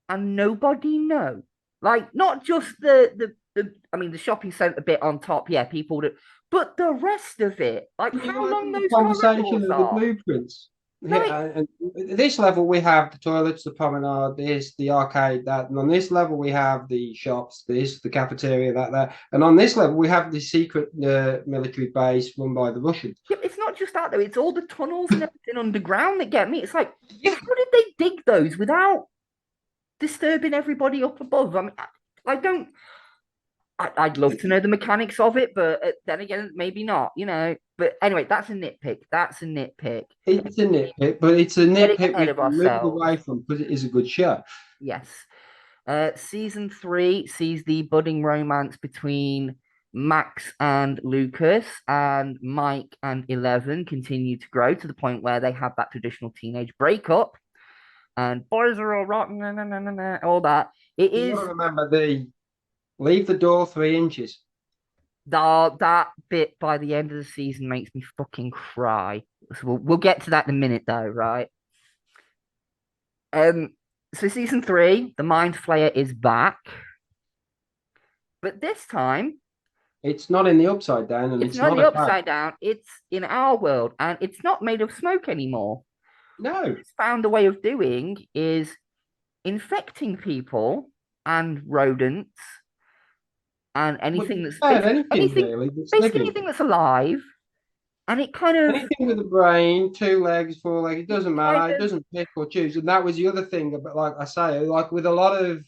and nobody know? Like, not just I mean, the shopping center bit on top, yeah, people do, but the rest of it, like Can you how long imagine the those conversation corridors of the are. blueprints? Like, Yeah, and at this level we have the toilets, the promenade, this, the arcade, that, and on this level we have the shops, this, the cafeteria, that, and on this level we have the secret military base run by the Russians. yeah, it's not just that though, it's all the tunnels and everything underground that get me. It's like, Yeah, how did they dig those without disturbing everybody up above? I mean, I don't. I'd love to know the mechanics of it, but then again, maybe not, you know. But anyway, that's a nitpick. That's a nitpick. it's a nitpick, but it's a Getting nitpick ahead we of can move ourselves. away from because it is a good show. Yes. Season 3 sees the budding romance between Max and Lucas, and Mike and Eleven continue to grow to the point where they have that traditional teenage breakup. And boys are all rotten, nah, nah, nah, nah, nah, all that. It You is got to remember the leave the door 3 inches. that bit by the end of the season makes me fucking cry. So we'll get to that in a minute, though, right? Um, so season 3, the Mind Flayer is back, but this time It's not in the upside down, and it's it's not in not the a fake. upside down. It's in our world, and it's not made of smoke anymore. No, It's found a way of doing is infecting people and rodents and but anything that's about basically anything really that's basically living. anything that's alive, and it kind of Anything with a brain, 2 legs, 4 legs, it it doesn't kind matter. It of doesn't pick or choose. And that was the other thing about, like I say, like with a lot of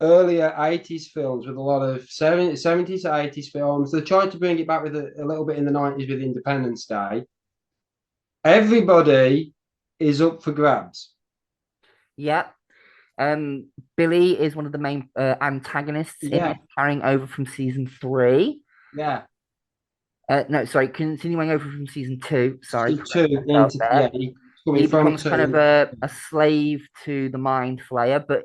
earlier 80s films, with a lot of 70s to 80s films, they tried to bring it back with a little bit in the 90s with Independence Day. Everybody is up for grabs. yeah. Billy is one of the main antagonists in Yeah, this, carrying over from season 3. yeah. No, sorry, continuing over from season 2. Sorry, So correct two myself into there. yeah, he's coming He from becomes kind of two. a slave to the Mind Flayer, but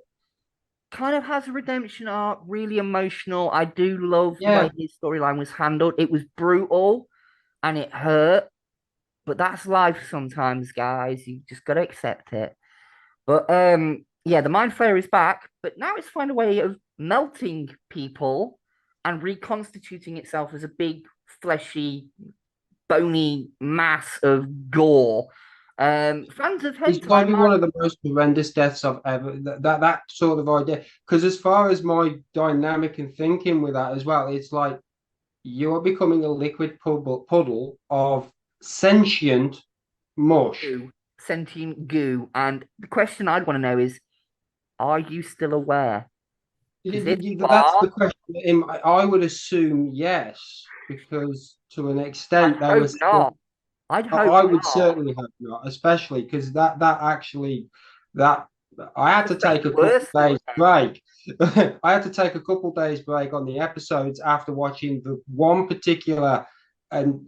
kind of has a redemption arc, really emotional. I do love the way Yeah, his storyline was handled. It was brutal and it hurt, but that's life sometimes, guys. You just gotta accept it. But yeah, the Mind Flayer is back, but now it's found a way of melting people and reconstituting itself as a big, fleshy, bony mass of gore. Fans of It's hentai probably might. one of the most horrendous deaths I've ever. That sort of idea. Because as far as my dynamic and thinking with that as well, it's like you are becoming a liquid puddle of sentient mush. Goo, sentient goo. And the question I'd want to know is, are you still aware? Because if you That's are, the question. I would assume yes, because to an I'd extent they were hope still. not. I'd hope I would not. certainly hope not, especially because that actually that I had to It's take a the couple worst. of days break. I had to take a couple of days break on the episodes after watching the one particular, and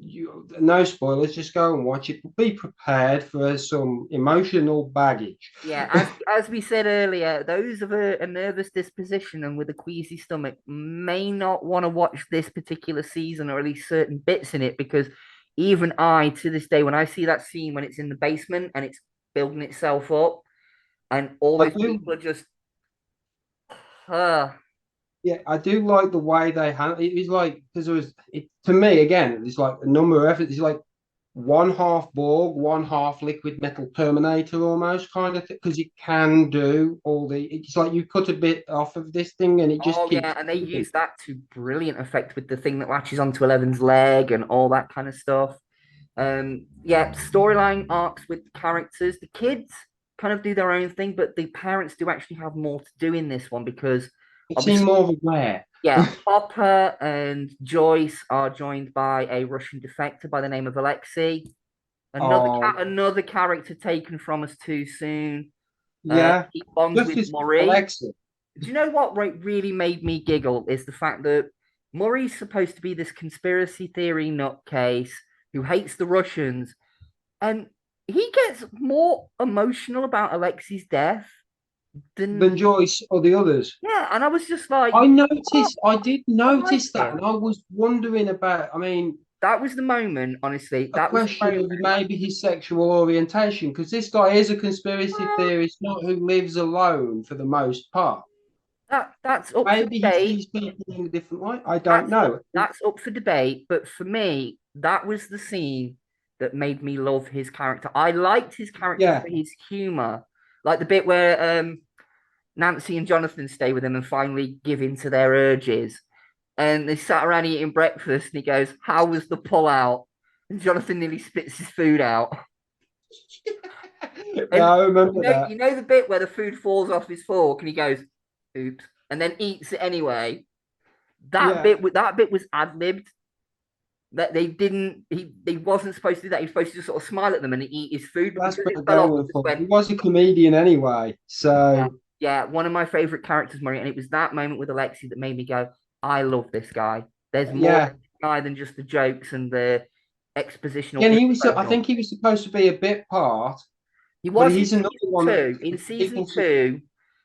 no spoilers, just go and watch it. Be prepared for some emotional baggage. Yeah, as we said earlier, those of a nervous disposition and with a queasy stomach may not want to watch this particular season or at least certain bits in it because even I, to this day, when I see that scene when it's in the basement and it's building itself up and all I those do people are just, uh, Yeah, I do like the way they handle it. It's like because to me again, it's like a number of efforts. It's like one half Borg, one half liquid metal Terminator almost kind of thing. Because it can do all the. It's like you cut a bit off of this thing and it just oh keeps yeah, and they moving. use that to brilliant effect with the thing that latches onto Eleven's leg and all that kind of stuff. Yeah, storyline arcs with the characters. The kids kind of do their own thing, but the parents do actually have more to do in this one because It seemed obviously, more of a wear. yeah, Hopper and Joyce are joined by a Russian defector by the name of Alexei. Oh Another character taken from us too soon. yeah, He bonds just with as Murray. Alexa. Do you know what really made me giggle is the fact that Murray's supposed to be this conspiracy theory nutcase who hates the Russians, and he gets more emotional about Alexei's death Than than Joyce or the others. yeah. And I was just like, I did I like notice that, him. and I was wondering about. I mean, That was the moment, honestly. a That was the question moment. of maybe his sexual orientation, because this guy is a conspiracy Well, theorist, not who lives alone for the most part. that's up for Maybe he debate. sees people in a different light. I don't know. That's up for debate. But for me, that was the scene that made me love his character. I liked his character Yeah, for his humor, like the bit where Nancy and Jonathan stay with him and finally give in to their urges. And they sat around eating breakfast, and he goes, "How was the pull out?" And Jonathan nearly spits his food out. yeah, And I remember that. you know the bit where the food falls off his fork, and he goes, "Oops," and then eats it anyway. Yeah, That bit was ad libbed. That they didn't. He wasn't supposed to do that. He was supposed to just sort of smile at them and eat his food, but that's because where it I'm fell going off, he with just it. went, He was a comedian anyway, "Yeah, so yeah." One of my favorite characters, Murray, and it was that moment with Alexi that made me go, "I love this guy." There's more to yeah. this guy than just the jokes and the expositional Again, I intro. think he was supposed to be a bit part, He but was in he's another season one two. In that season people. two,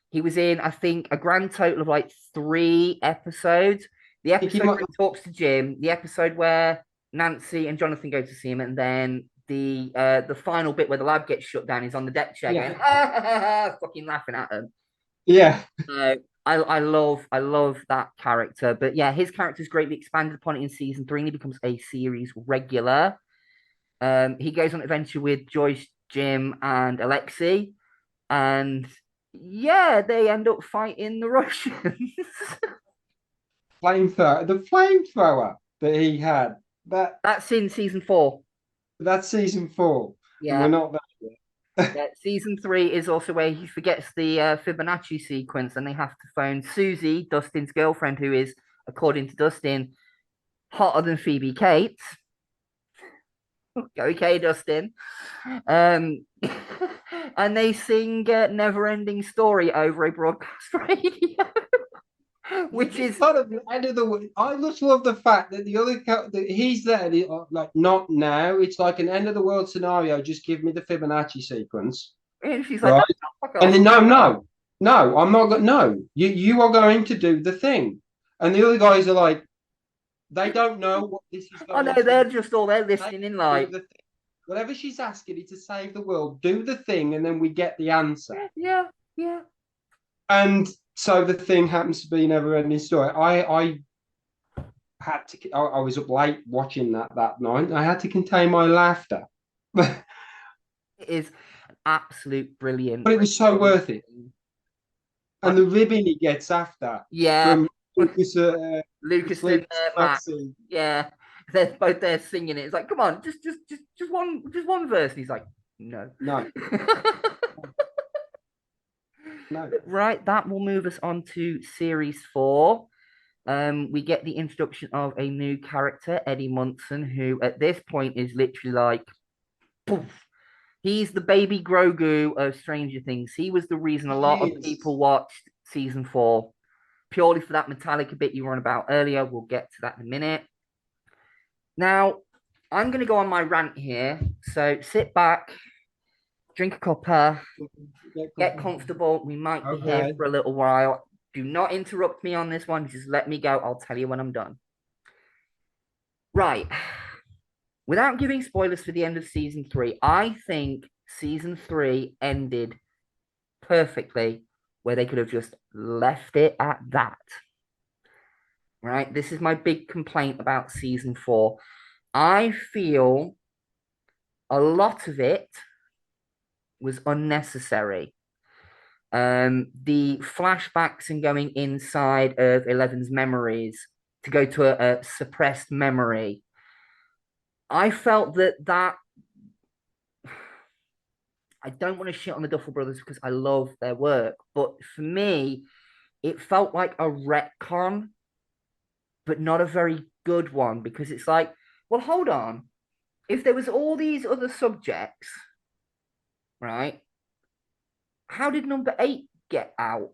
he was in, I think, a grand total of like 3 episodes. The I think he episode might. where he talks to Jim, the episode where Nancy and Jonathan go to see him, and then the final bit where the lab gets shut down is on the deck chair Yeah, going, ah, ha, ha, ha, fucking laughing at him. yeah. I love that character. But yeah, his character is greatly expanded upon it in season three, and he becomes a series regular. He goes on adventure with Joyce, Jim, and Alexei, and yeah, they end up fighting the Russians. The flamethrower that he had. That That's in season four. that's season 4, and we're Yeah. not there yet. Yeah, season three is also where he forgets the Fibonacci sequence, and they have to phone Susie, Dustin's girlfriend, who is, according to Dustin, hotter than Phoebe Cates. Okay, Dustin. Um, and they sing "Never Ending Story" over a broadcast radio, which It's is kind of the end of the. I just love the fact that the that he's there, like not now. It's like an end of the world scenario. Just give me the Fibonacci sequence, and she's like, right? "No, fuck And off." then no, I'm not going. No, you are going to do the thing. And the other guys are like, they don't know what this is Oh no, going to they're be. just all there They listening in, do like, the thing. Whatever she's asking you to save the world, do the thing, and then we get the answer. yeah, yeah. And so the thing happens to be never ending story. I had to. I was up late watching that night. I had to contain my laughter. It is an absolute brilliant. But it was so worth it. And the ribbon he gets after Yeah, from Lucas, Lucas and Sleeps Max. Maxine. Yeah, they're both there singing it. It's like, come on, just one verse. And he's like, no. No, no. Right, that will move us on to series 4. We get the introduction of a new character, Eddie Munson, who at this point is literally like, poof. He's the baby Grogu of Stranger Things. He was the reason a lot of people watched season 4, purely for that Metallica bit you were on about earlier. We'll get to that in a minute. Now, I'm going to go on my rant here. So sit back, drink a cuppa, get comfortable. We might be here Okay. for a little while. Do not interrupt me on this one. Just let me go. I'll tell you when I'm done. Right. Without giving spoilers for the end of season 3, I think season 3 ended perfectly where they could have just left it at that. Right? This is my big complaint about season 4. I feel a lot of it was unnecessary. The flashbacks and going inside of Eleven's memories to go to a suppressed memory. I felt that I don't want to shit on the Duffel Brothers because I love their work, but for me, it felt like a retcon, but not a very good one because it's like, well, hold on. If there was all these other subjects, right? How did number 8 get out?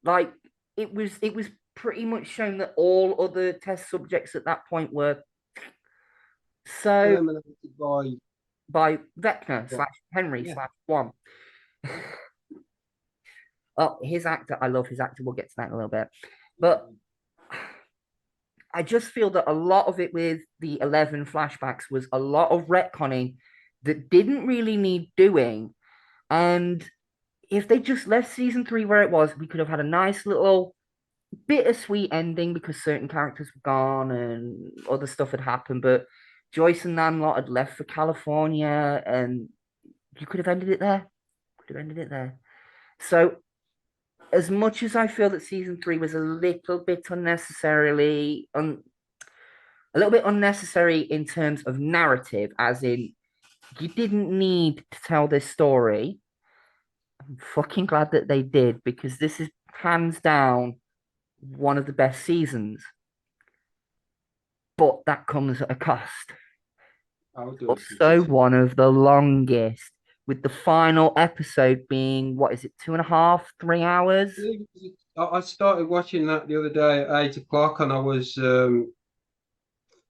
Like it was pretty much shown that all other test subjects at that point were so by Vecna slash Henry slash One. Oh, his actor, I love his actor. We'll get to that in a little bit. But I just feel that a lot of it with the 11 flashbacks was a lot of retconning that didn't really need doing. And if they just left season 3 where it was, we could have had a nice little bittersweet ending because certain characters were gone and other stuff had happened. But Joyce and Nanlot had left for California, and you could have ended it there. Could have ended it there. So, as much as I feel that season 3 was a little bit unnecessarily, a little bit unnecessary in terms of narrative, as in you didn't need to tell this story. I'm fucking glad that they did because this is hands down one of the best seasons. But that comes at a cost. Also, one of the longest, with the final episode being, what is it, 2.5, 3 hours? I started watching that the other day at 8 o'clock and I was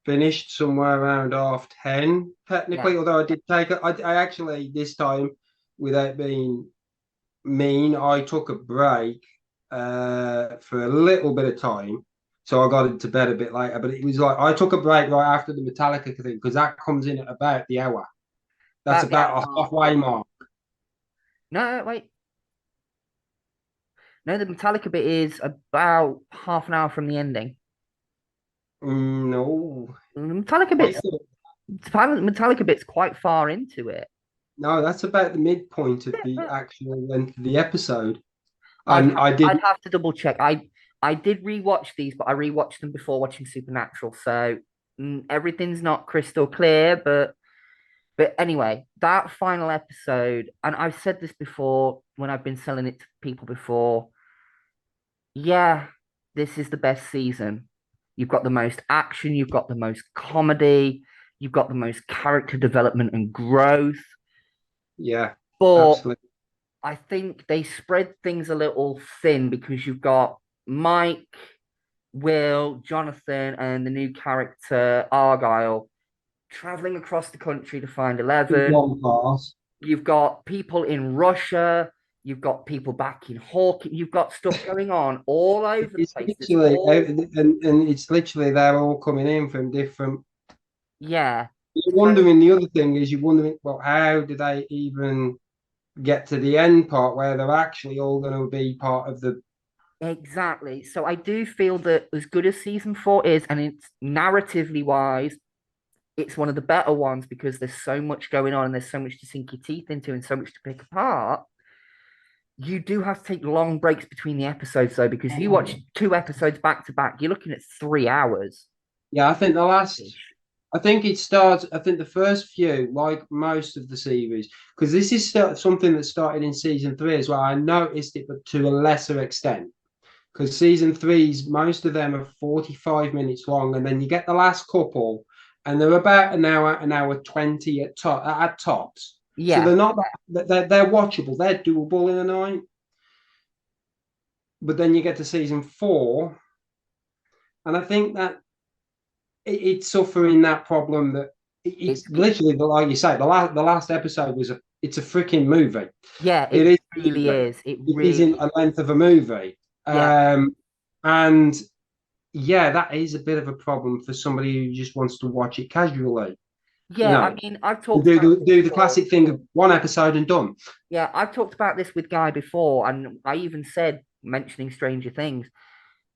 finished somewhere around 10:30, technically, Yeah. although I did take it. I actually, this time, without being mean, I took a break for a little bit of time. So I got into bed a bit later, but it was like I took a break right after the Metallica thing because that comes in at about the hour. That's about a halfway mark. No, wait. No, the Metallica bit is about half an hour from the ending. No. The Metallica bit's quite far into it. No, that's about the midpoint of the actual length of the episode. I'd And I did. I'd have to double check. I did rewatch these, but I rewatched them before watching Supernatural, so everything's not crystal clear. But anyway, that final episode, and I've said this before when I've been selling it to people before. Yeah, this is the best season. You've got the most action, you've got the most comedy, you've got the most character development and growth. Yeah, But absolutely. I think they spread things a little thin because you've got Mike, Will, Jonathan, and the new character Argyle traveling across the country to find 11. One pass. You've got people in Russia. You've got people back in Hawking. You've got stuff going on all over the It's place. literally, and it's literally they're all coming in from different. Yeah. You're wondering, the other thing is you're wondering, well, how do they even get to the end part where they're actually all going to be part of the. Exactly. So I do feel that as good as season 4 is, and it's narratively wise, it's one of the better ones because there's so much going on and there's so much to sink your teeth into and so much to pick apart. You do have to take long breaks between the episodes though, because you watch 2 episodes back to back, you're looking at 3 hours. Yeah, I think I think it starts. I think the first few, like most of the series, because this is something that started in season 3 as well. I noticed it, but to a lesser extent, because season threes, most of them are 45 minutes long, and then you get the last couple, and they're about an hour 20 at tops. So Yeah, they're not they're watchable, they're doable in a night. But then you get to season 4, and I think that it's suffering that problem that it's it's literally like you say, the last episode was it's a freaking movie. yeah, It it is a really movie. is. It It really isn't a length of a movie. yeah. And yeah, that is a bit of a problem for somebody who just wants to watch it casually. You Yeah, I know, mean, I've talked about this do the before. classic thing of one episode and done. Yeah, I've talked about this with Guy before, and I even said, mentioning Stranger Things,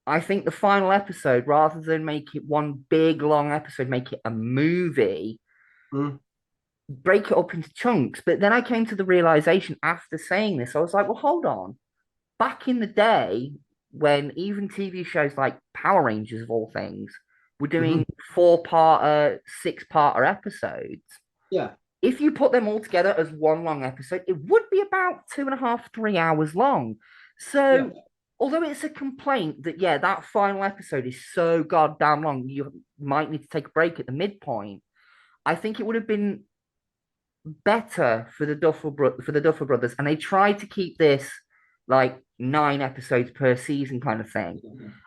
I think the final episode, rather than make it one big long episode, make it a movie, Mm. break it up into chunks. But then I came to the realization after saying this, I was like, well, hold on. Back in the day, when even TV shows like Power Rangers, of all things, were Mhm. doing 4-parter, 6-parter episodes, Yeah, if you put them all together as one long episode, it would be about 2.5, 3 hours long. yeah, So, although it's a complaint that, yeah, that final episode is so goddamn long, you might need to take a break at the midpoint. I think it would have been better for the Duffer Brothers, and they tried to keep this like 9 episodes per season kind of thing.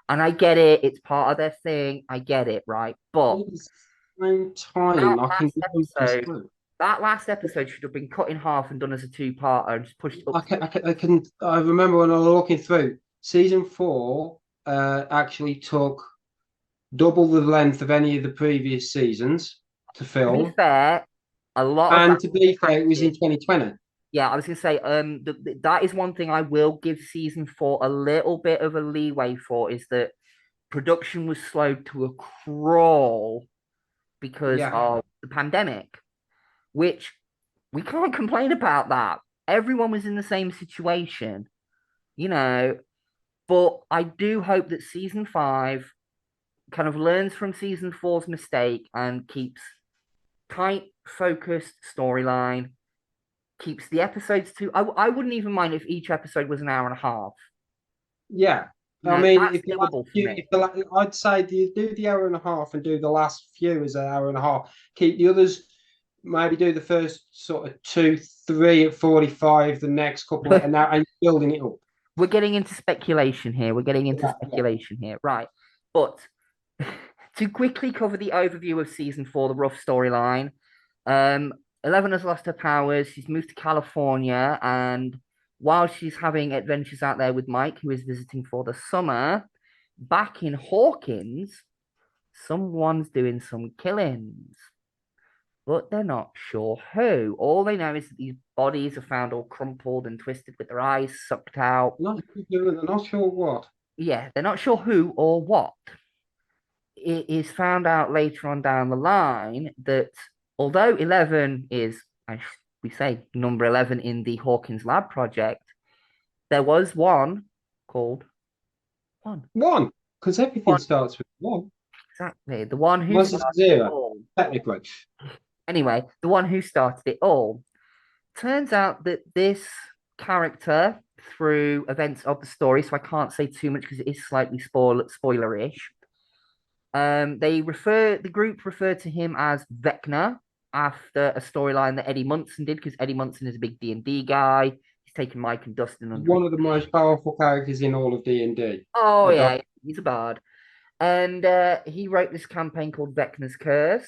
And I get it; it's part of their thing. I get it, right? But at the same that time, I can last episode understand. that last episode should have been cut in half and done as a 2-parter and just pushed up. I remember when I was looking through season 4, actually took double the length of any of the previous seasons to To be film. fair, a lot of that And to was be fair, it was in impacted. 2020. Yeah, I was gonna say, that is one thing I will give season 4 a little bit of a leeway for is that production was slowed to a crawl because Yeah. of the pandemic, which we can't complain about that. Everyone was in the same situation, you know. But I do hope that season 5 kind of learns from season 4's mistake and keeps tight, focused storyline, keeps the episodes to. I wouldn't even mind if each episode was an hour and a half. Yeah. You I know, mean, that's if the last doable for few, me. I'd say do the hour and a half and do the last few as an hour and a half. Keep the others, maybe do the first sort of 2, 3 at 45, the next couple, and now and building it up. We're getting into speculation here. We're getting into Yeah, yeah. speculation here. Right. But to quickly cover the overview of season 4, the rough storyline, um, 11 has lost her powers. She's moved to California. And while she's having adventures out there with Mike, who is visiting for the summer, back in Hawkins, someone's doing some killings, but they're not sure who. All they know is that these bodies are found all crumpled and twisted with their eyes sucked out. They're not sure what. Yeah, they're not sure who or what. It is found out later on down the line that although 11 is, as we say, number 11 in the Hawkins lab project, there was one called One. One, because everything One, starts with one. exactly. The one who Unless it's started it zero, all. technically. Anyway, the one who started it all. Turns out that this character, through events of the story, so I can't say too much because it is slightly spoilerish. The group referred to him as Vecna after a storyline that Eddie Munson did because Eddie Munson is a big D&D guy. He's taken Mike and Dustin under. One of the most powerful characters in all of D&D. Oh yeah, he's a bard, and he wrote this campaign called Vecna's Curse.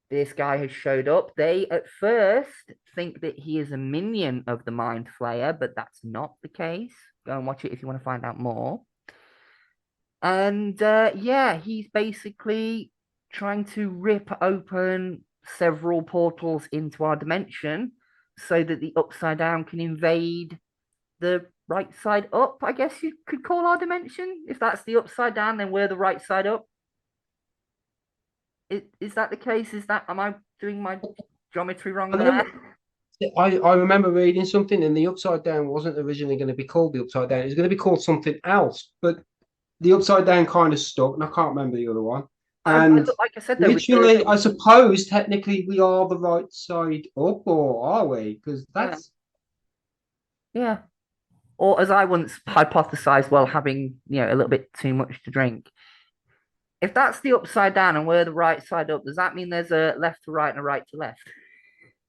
This guy has showed up. They at first think that he is a minion of the Mind Flayer, but that's not the case. Go and watch it if you want to find out more. And yeah, he's basically trying to rip open several portals into our dimension so that the upside down can invade the right side up, I guess you could call our dimension. If that's the upside down, then we're the right side up. Is that the case? Am I doing my geometry wrong I know. there? I remember reading something, and the Upside Down wasn't originally going to be called the Upside Down. It was going to be called something else, but the Upside Down kind of stuck, and I can't remember the other one. And Like I said, though, with literally, I suppose technically we are the right side up, or are we? Because that's yeah. Or as I once hypothesized while having, a little bit too much to drink, if that's the upside down and we're the right side up, does that mean there's a left to right and a right to left?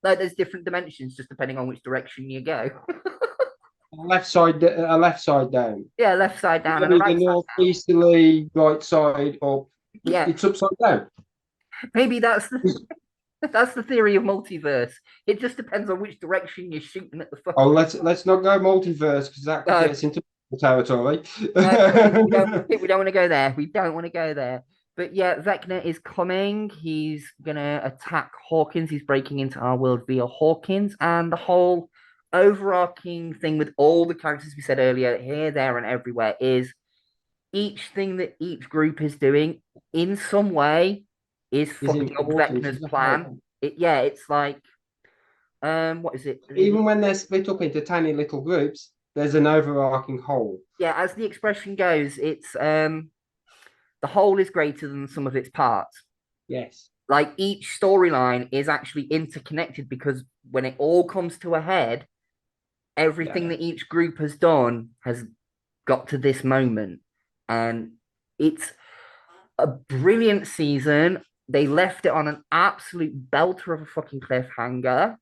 Like there's different dimensions just depending on which direction you go. a left side down. Yeah, left side down and a Maybe right the side down. northeasterly right side up. Yeah, It's upside down. maybe that's the theory of multiverse. It just depends on which direction you're shooting at the Oh, fucking. let's not go multiverse because that could No, get us into territory. no, we don't want to go there. We don't want to go there. But yeah, Vecna is coming. He's gonna attack Hawkins. He's breaking into our world via Hawkins, and the whole overarching thing with all the characters we said earlier, here, there, and everywhere, is each thing that each group is doing in some way is Is fucking up important. Vecna's plan. It's like what is it? Even when they're split up into tiny little groups, there's an overarching whole. Yeah, as the expression goes, it's the whole is greater than the sum of its parts. Yes. Like each storyline is actually interconnected because when it all comes to a head, everything that each group has done has got to this moment. And it's a brilliant season. They left it on an absolute belter of a fucking cliffhanger.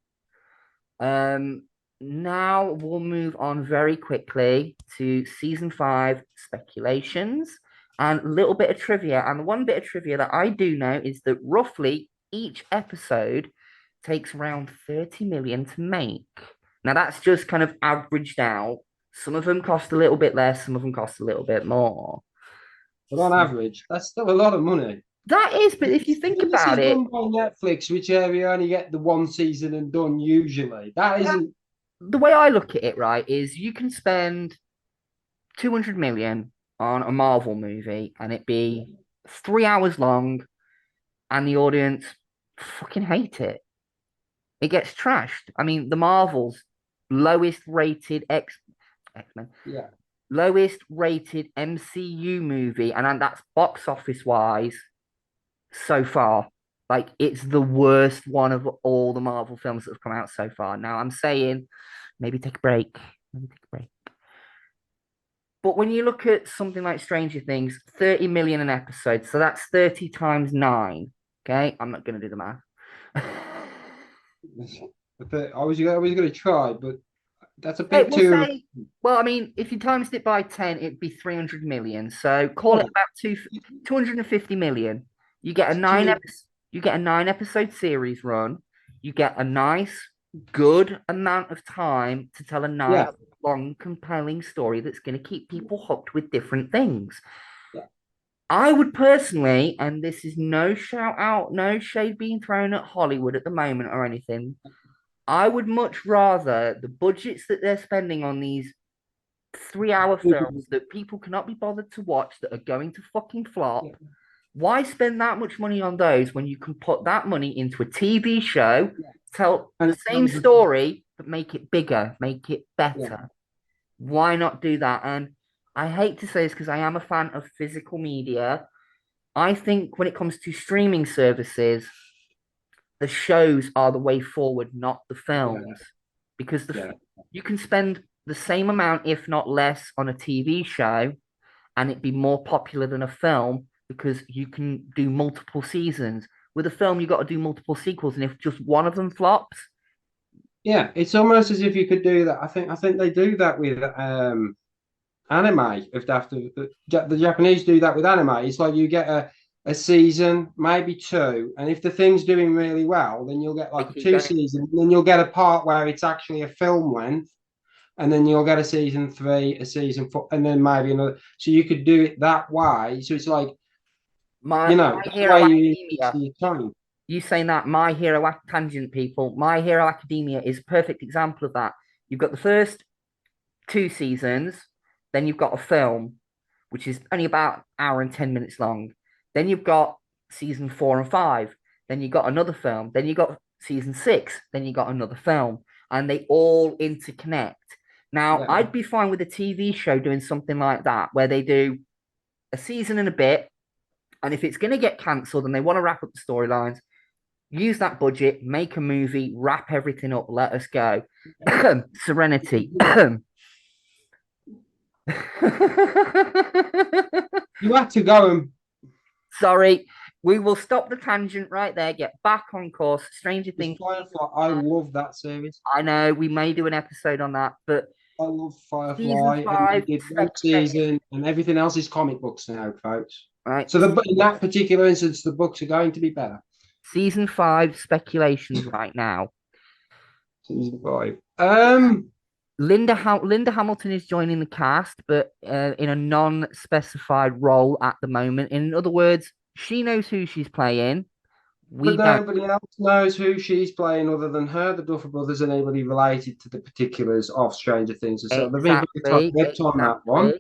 Now we'll move on very quickly to season 5 speculations and a little bit of trivia. And one bit of trivia that I do know is that roughly each episode takes around 30 million to make. Now that's just kind of averaged out. Some of them cost a little bit less, some of them cost a little bit more. But on average, that's still a lot of money. That is, but if you think about it, done by Netflix, which you only get the one season and done usually. That isn't. The way I look at it, right, is you can spend 200 million on a Marvel movie and it be 3 hours long and the audience fucking hate it. It gets trashed. I mean, the Marvels lowest rated X-Men. Yeah. Lowest rated MCU movie, and that's box office wise so far. Like it's the worst one of all the Marvel films that have come out so far. Now I'm saying maybe take a break. Maybe take a break. But when you look at something like Stranger Things, 30 million an episode, so that's 30 times 9. Okay, I'm not going to do the math. I was going to try, but that's a bit too. Well, I mean, if you times it by 10, it'd be 300 million. So call it about 250 million. You get a 9 episode series run. You get a nice, good amount of time to tell a nice, long, compelling story that's going to keep people hooked with different things. Yeah. I would personally, and this is no shout out, no shade being thrown at Hollywood at the moment or anything. I would much rather the budgets that they're spending on these 3-hour films that people cannot be bothered to watch that are going to fucking flop. Yeah. Why spend that much money on those when you can put that money into a TV show, tell the same story, but make it bigger, make it better? Yeah. Why not do that? And I hate to say this because I am a fan of physical media. I think when it comes to streaming services, the shows are the way forward, not the films. Because you can spend the same amount, if not less, on a TV show and it be more popular than a film because you can do multiple seasons. With a film, you've got to do multiple sequels, and if just one of them flops. Yeah, it's almost as if you could do that. I think they do that with anime. If they have to, the Japanese do that with anime. It's like you get a season, maybe 2, and if the thing's doing really well, then you'll get like 2 seasons, and then you'll get a part where it's actually a film length, and then you'll get a season 3, a season 4, and then maybe another. So you could do it that way. So it's like, My Hero Academia. You saying that My Hero Tangent, people. My Hero Academia is a perfect example of that. You've got the first 2 seasons, then you've got a film, which is only about an hour and 10 minutes long. Then you've got season 4 and 5. Then you got another film. Then you got season 6. Then you got another film, and they all interconnect. Now, Yeah. I'd be fine with a TV show doing something like that, where they do a season and a bit, and if it's going to get cancelled and they want to wrap up the storylines, use that budget, make a movie, wrap everything up, let us go. Serenity. You have to go and Sorry, we will stop the tangent right there. Get back on course. Stranger Things. Firefly. I love that series. I know we may do an episode on that, but I love season Firefly, and 5 they did one season, and everything else is comic books now, folks. right? So in that particular instance, the books are going to be better. Season 5 speculations right now. Season 5. Linda Hamilton is joining the cast, but in a non-specified role at the moment. In other words, she knows who she's playing. But nobody else knows who she's playing other than her, the Duffer Brothers, and anybody related to the particulars of Stranger Things. So they've been very tight on that one.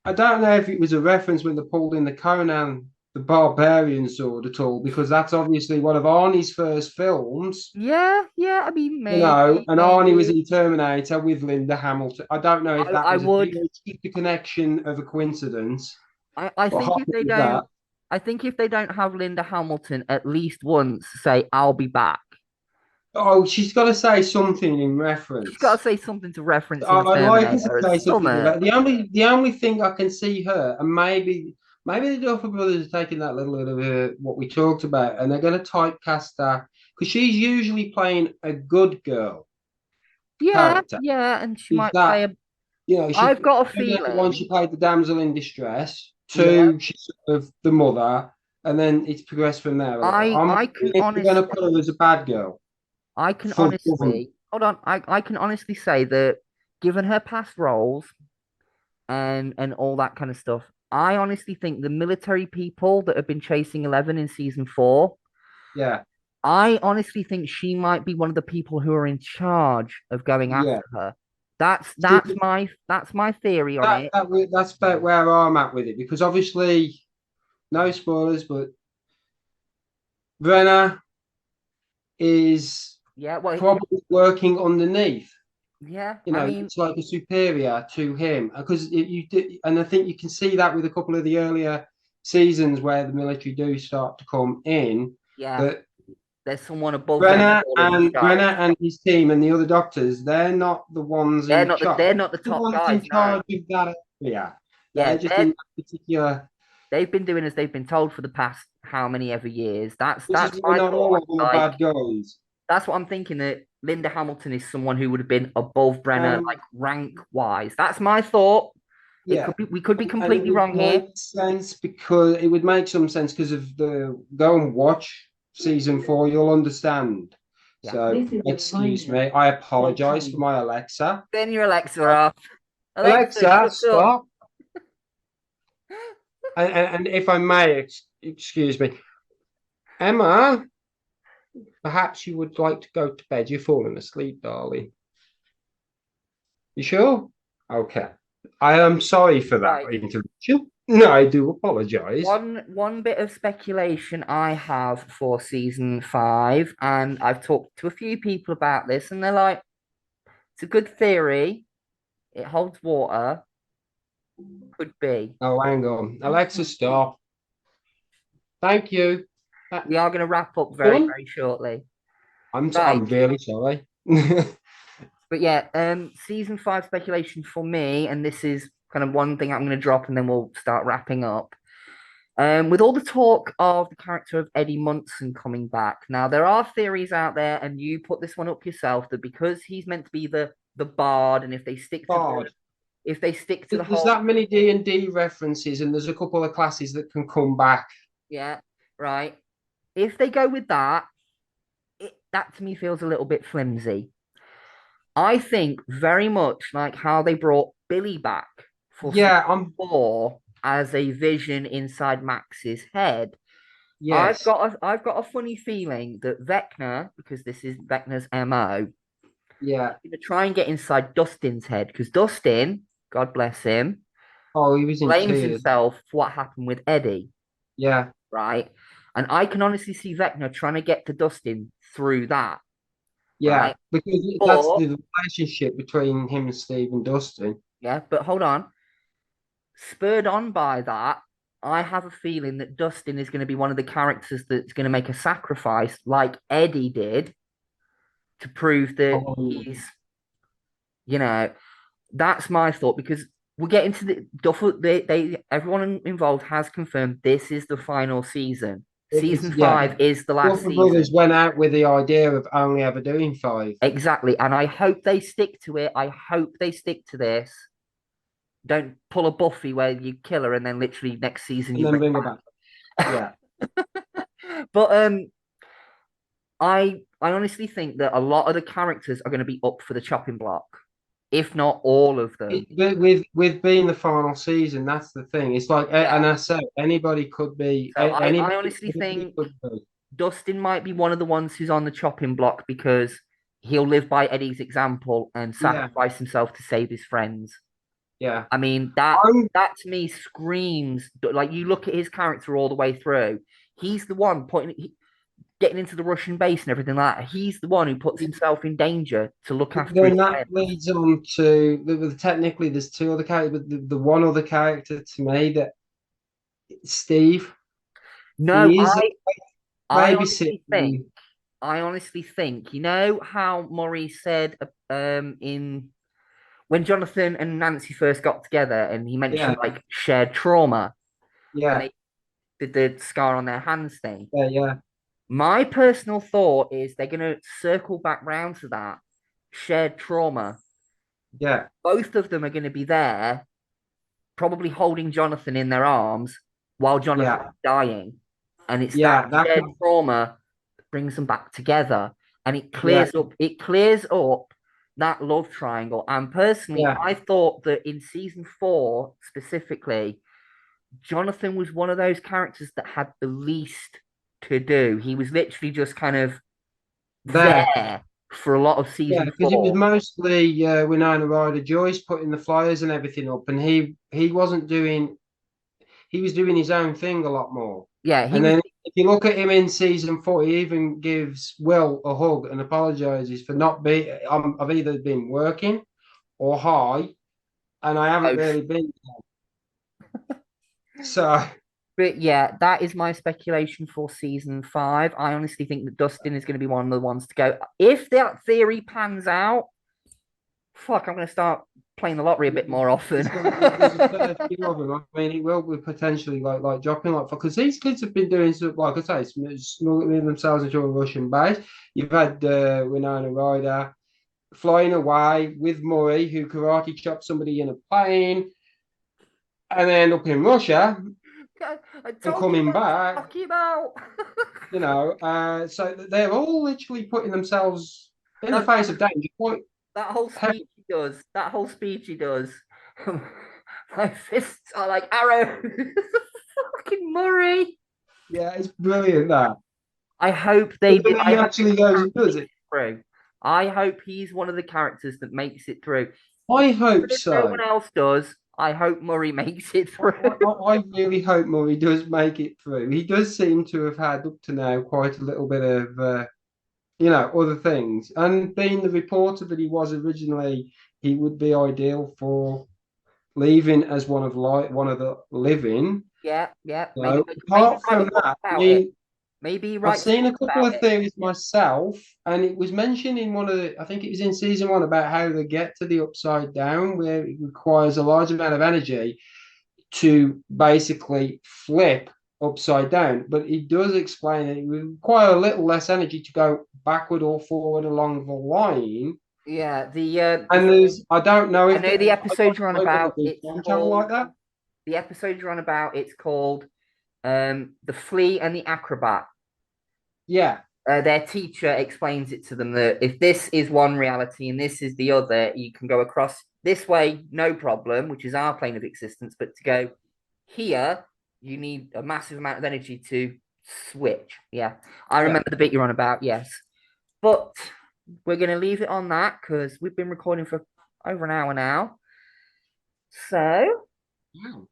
I don't know if it was a reference when they pulled in the Conan the Barbarian sword at all, because that's obviously one of Arnie's first films. Yeah, I mean, maybe, and Arnie was in Terminator with Linda Hamilton. I don't know if that was a connection of a coincidence. I think if they don't have Linda Hamilton at least once say, "I'll be back." Oh, she's got to say something in reference. She's got to say something to reference. I'd like her to say something. The only thing I can see her, and maybe the Duffer Brothers are taking that little bit of what we talked about, and they're going to typecast her because she's usually playing a good girl. Character. Yeah, and she might play a. I've got a feeling. One, she played the damsel in distress. Two, she's sort of the mother, and then it's progressed from there. I can honestly going to put her as a bad girl. I can honestly hold on. I can honestly say that, given her past roles, and all that kind of stuff, I honestly think the military people that have been chasing 11 in season 4. Yeah. I honestly think she might be one of the people who are in charge of going after her. That's my theory on it. That's about where I'm at with it, because obviously, no spoilers, but Brenner is probably working underneath. Yeah, it's like a superior to him, because and I think you can see that with a couple of the earlier seasons where the military do start to come in. Yeah, that there's someone above Brenner and his team and the other doctors. They're not the ones. They're not the top guys in charge of that area. They're just in that particular. They've been doing as they've been told for the past how many ever years. That's not all of them are bad guys. That's what I'm thinking, that Linda Hamilton is someone who would have been above Brenner, like rank wise. That's my thought. Yeah, we could be completely wrong here. It would make some sense because of the go and watch season 4. You'll understand. Yeah. So excuse me. I apologize for my Alexa. Turn your Alexa off. Alexa, stop. and if I may, excuse me, Emma. Perhaps you would like to go to bed. You're falling asleep, darling. You sure? Okay. I am sorry for that interruption. No, I do apologize. One bit of speculation I have for season 5, and I've talked to a few people about this, and they're like, it's a good theory. It holds water. Could be. Oh, hang on. Alexa, stop. Thank you. We are going to wrap up very, very shortly. I'm really sorry. But yeah, season 5 speculation for me, and this is kind of one thing I'm going to drop, and then we'll start wrapping up. With all the talk of the character of Eddie Munson coming back, now there are theories out there, and you put this one up yourself, that because he's meant to be the bard, and if they stick to there's that many D&D references, and there's a couple of classes that can come back. Yeah, right. If they go with that, that to me feels a little bit flimsy. I think very much like how they brought Billy back for 4 as a vision inside Max's head. Yes. I've got a funny feeling that Vecna, because this is Vecna's MO, going to try and get inside Dustin's head, because Dustin, God bless him, Oh, he was in blames tears. himself for what happened with Eddie, Yeah, right? And I can honestly see Vecna trying to get to Dustin through that, yeah, right? because that's But the relationship between him and Steve and Dustin. yeah, but hold on. Spurred on by that, I have a feeling that Dustin is going to be one of the characters that's going to make a sacrifice like Eddie did to prove that Oh, he's, you know, that's my thought because we'll get into the Duffel. Everyone involved has confirmed this is the final season. it's Season yeah. five is the last Duffer Brothers season. went out with the idea of only ever doing five, Exactly. And I hope they stick to it. I hope they stick to this. Don't pull a Buffy where you kill her and then literally next season and you then bring bring it back. Yeah, But I honestly think that a lot of the characters are going to be up for the chopping block, if not all of them. with being the final season, that's the thing. It's like, Yeah. and I say anybody could be, So I anybody, honestly anybody think could be. Dustin might be one of the ones who's on the chopping block because he'll live by Eddie's example and Yeah, sacrifice himself to save his friends. yeah. I mean that I'm that to me screams like you look at his character all the way through. He's the one getting into the Russian base and everything like that. He's the one who puts himself in danger to look after his Then that friends. leads on to technically there's two other characters, but the one other character to me that Steve, No, he is I honestly think babysitting. I honestly think you know how Maurice said in when Jonathan and Nancy first got together and he Yeah, mentioned like shared trauma when yeah, they did the scar on their hands thing. yeah, yeah, My personal thought is they're gonna circle back round to that shared trauma. yeah, Both of them are gonna be there, probably holding Jonathan in their arms while Jonathan's yeah, dying. And it's that yeah. That shared could, trauma that brings them back together. And yeah, it clears up that love triangle. And personally, yeah. I thought that in season four specifically, Jonathan was one of those characters that had the least to do. He was literally just kind of There. there for a lot of Yeah, season because it was four. mostly Winona Ryder Joyce putting the flyers and everything up, and he wasn't doing. He was doing his own thing a lot more. Yeah, he And was. then if you look at him in season four, he even gives Will a hug and apologizes for not being. I've either been working or high, and I haven't Both. really been. So But yeah, that is my speculation for season five. I honestly think that Dustin is going to be one of the ones to go. If that theory pans out, fuck, I'm going to start playing the lottery a bit more often. there's a fair few of them. I mean, it will be potentially like dropping like because these kids have been doing stuff like I say, smuggling themselves into a Russian base. You've had Winona Ryder flying away with Murray, who karate chopped somebody in a plane, and they end up in Russia I and told you coming what I was back. talking about. So they're all literally putting themselves in the that, face of danger. Quite that whole heavy. speech he does. That whole speech he does. My fists are like arrows. Fucking Murray. Yeah, it's brilliant that. I hope they But do. then I he hope actually goes and does makes it. it through. I hope he's one of the characters that makes it through. I hope But if no so. one else does, I hope Murray makes it through. I really hope Murray does make it through. He does seem to have had up to now quite a little bit of other things. And being the reporter that he was originally, he would be ideal for leaving as one of the living. Yeah, yeah. Maybe Apart write a from book that, I about it. mean, Maybe he I've writes a seen a book couple about of it. theories myself, and it was mentioned in one of the, I think it was in season one about how they get to the upside down, where it requires a large amount of energy to basically flip upside down. But it does explain that it would require a little less energy to go backward or forward along the line. Yeah, And there's, I don't know I if know the episode you're on I want about. to do It's time travel called like that. the episode you're on about. It's called the Flea and the Acrobat. Yeah, Their teacher explains it to them that if this is one reality and this is the other, you can go across this way, no problem, which is our plane of existence. But to go here, you need a massive amount of energy to switch. Yeah, I yeah. remember the bit you're on about. Yes, but we're going to leave it on that because we've been recording for over an hour now. So Wow.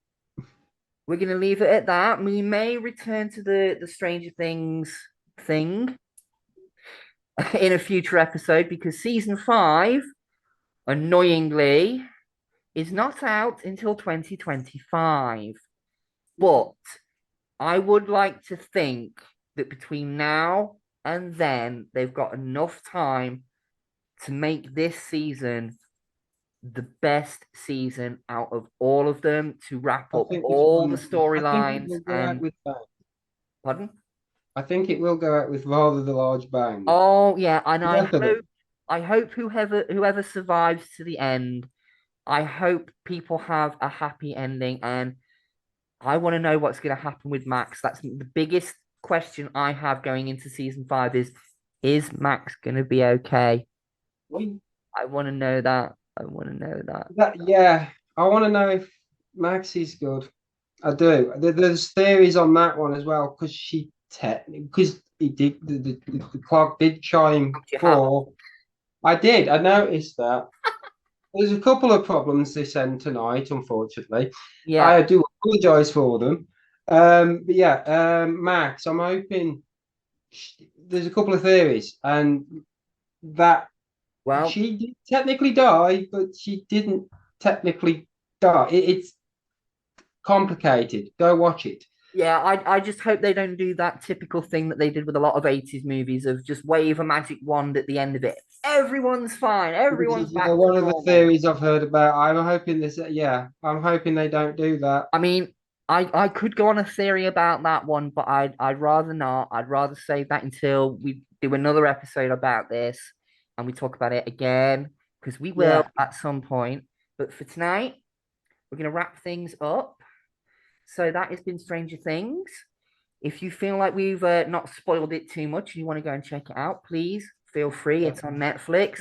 We're going to leave it at that. We may return to the Stranger Things thing in a future episode because season 5, annoyingly, is not out until 2025. But I would like to think that between now and then, they've got enough time to make this season the best season out of all of them to wrap I up think this all the one. I think it storylines will go out and with bang. pardon. I think it will go out with rather the large bang. Oh yeah, and Both of them. I hope whoever survives to the end, I hope people have a happy ending, and I want to know what's going to happen with Max. That's the biggest question I have going into season 5 is Max going to be okay? We- I want to know that. I want to know that. yeah, I want to know if Max is good. I do. There's theories on that one as well because because it did the clock did chime Knocked your hat off. 4. I did. I noticed that. There's a couple of problems this end tonight, unfortunately. Yeah. I do apologize for them. But yeah, Max, I'm hoping there's a couple of theories, and that Well, she did technically die, but she didn't technically die. It's complicated. Go watch it. yeah, I just hope they don't do that typical thing that they did with a lot of 80s movies of just wave a magic wand at the end of it. Everyone's fine. Which Everyone's is back to one of the normal. theories I've heard about. I'm hoping this. Yeah, I'm hoping they don't do that. I mean, I could go on a theory about that one, but I'd rather not. I'd rather save that until we do another episode about this and we talk about it again because we will Yeah, at some point. But for tonight, we're gonna wrap things up. So that has been Stranger Things. If you feel like we've not spoiled it too much and you want to go and check it out, please feel free. It's on Netflix.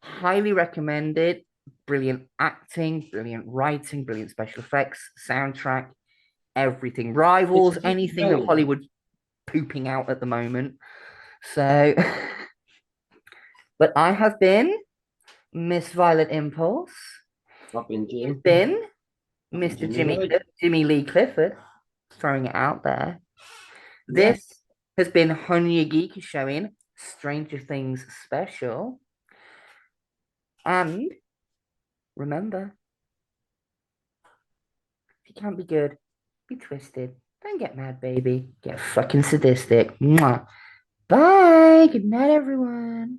Highly recommended. Brilliant acting, brilliant writing, brilliant special effects, soundtrack, everything. it's Rivals a different anything that thing. Hollywood's pooping out at the moment. So, but I have been Miss Violet Impulse. I've been You've Jim. been I've been Mr. Jimmy Lee. Jimmy Lee Clifford. Throwing it out there. Yeah. This has been Hun Ya Geek showing Stranger Things special. And remember, if you can't be good, be twisted. Don't get mad, baby. Get fucking sadistic. Mwah. Bye. Good night, everyone.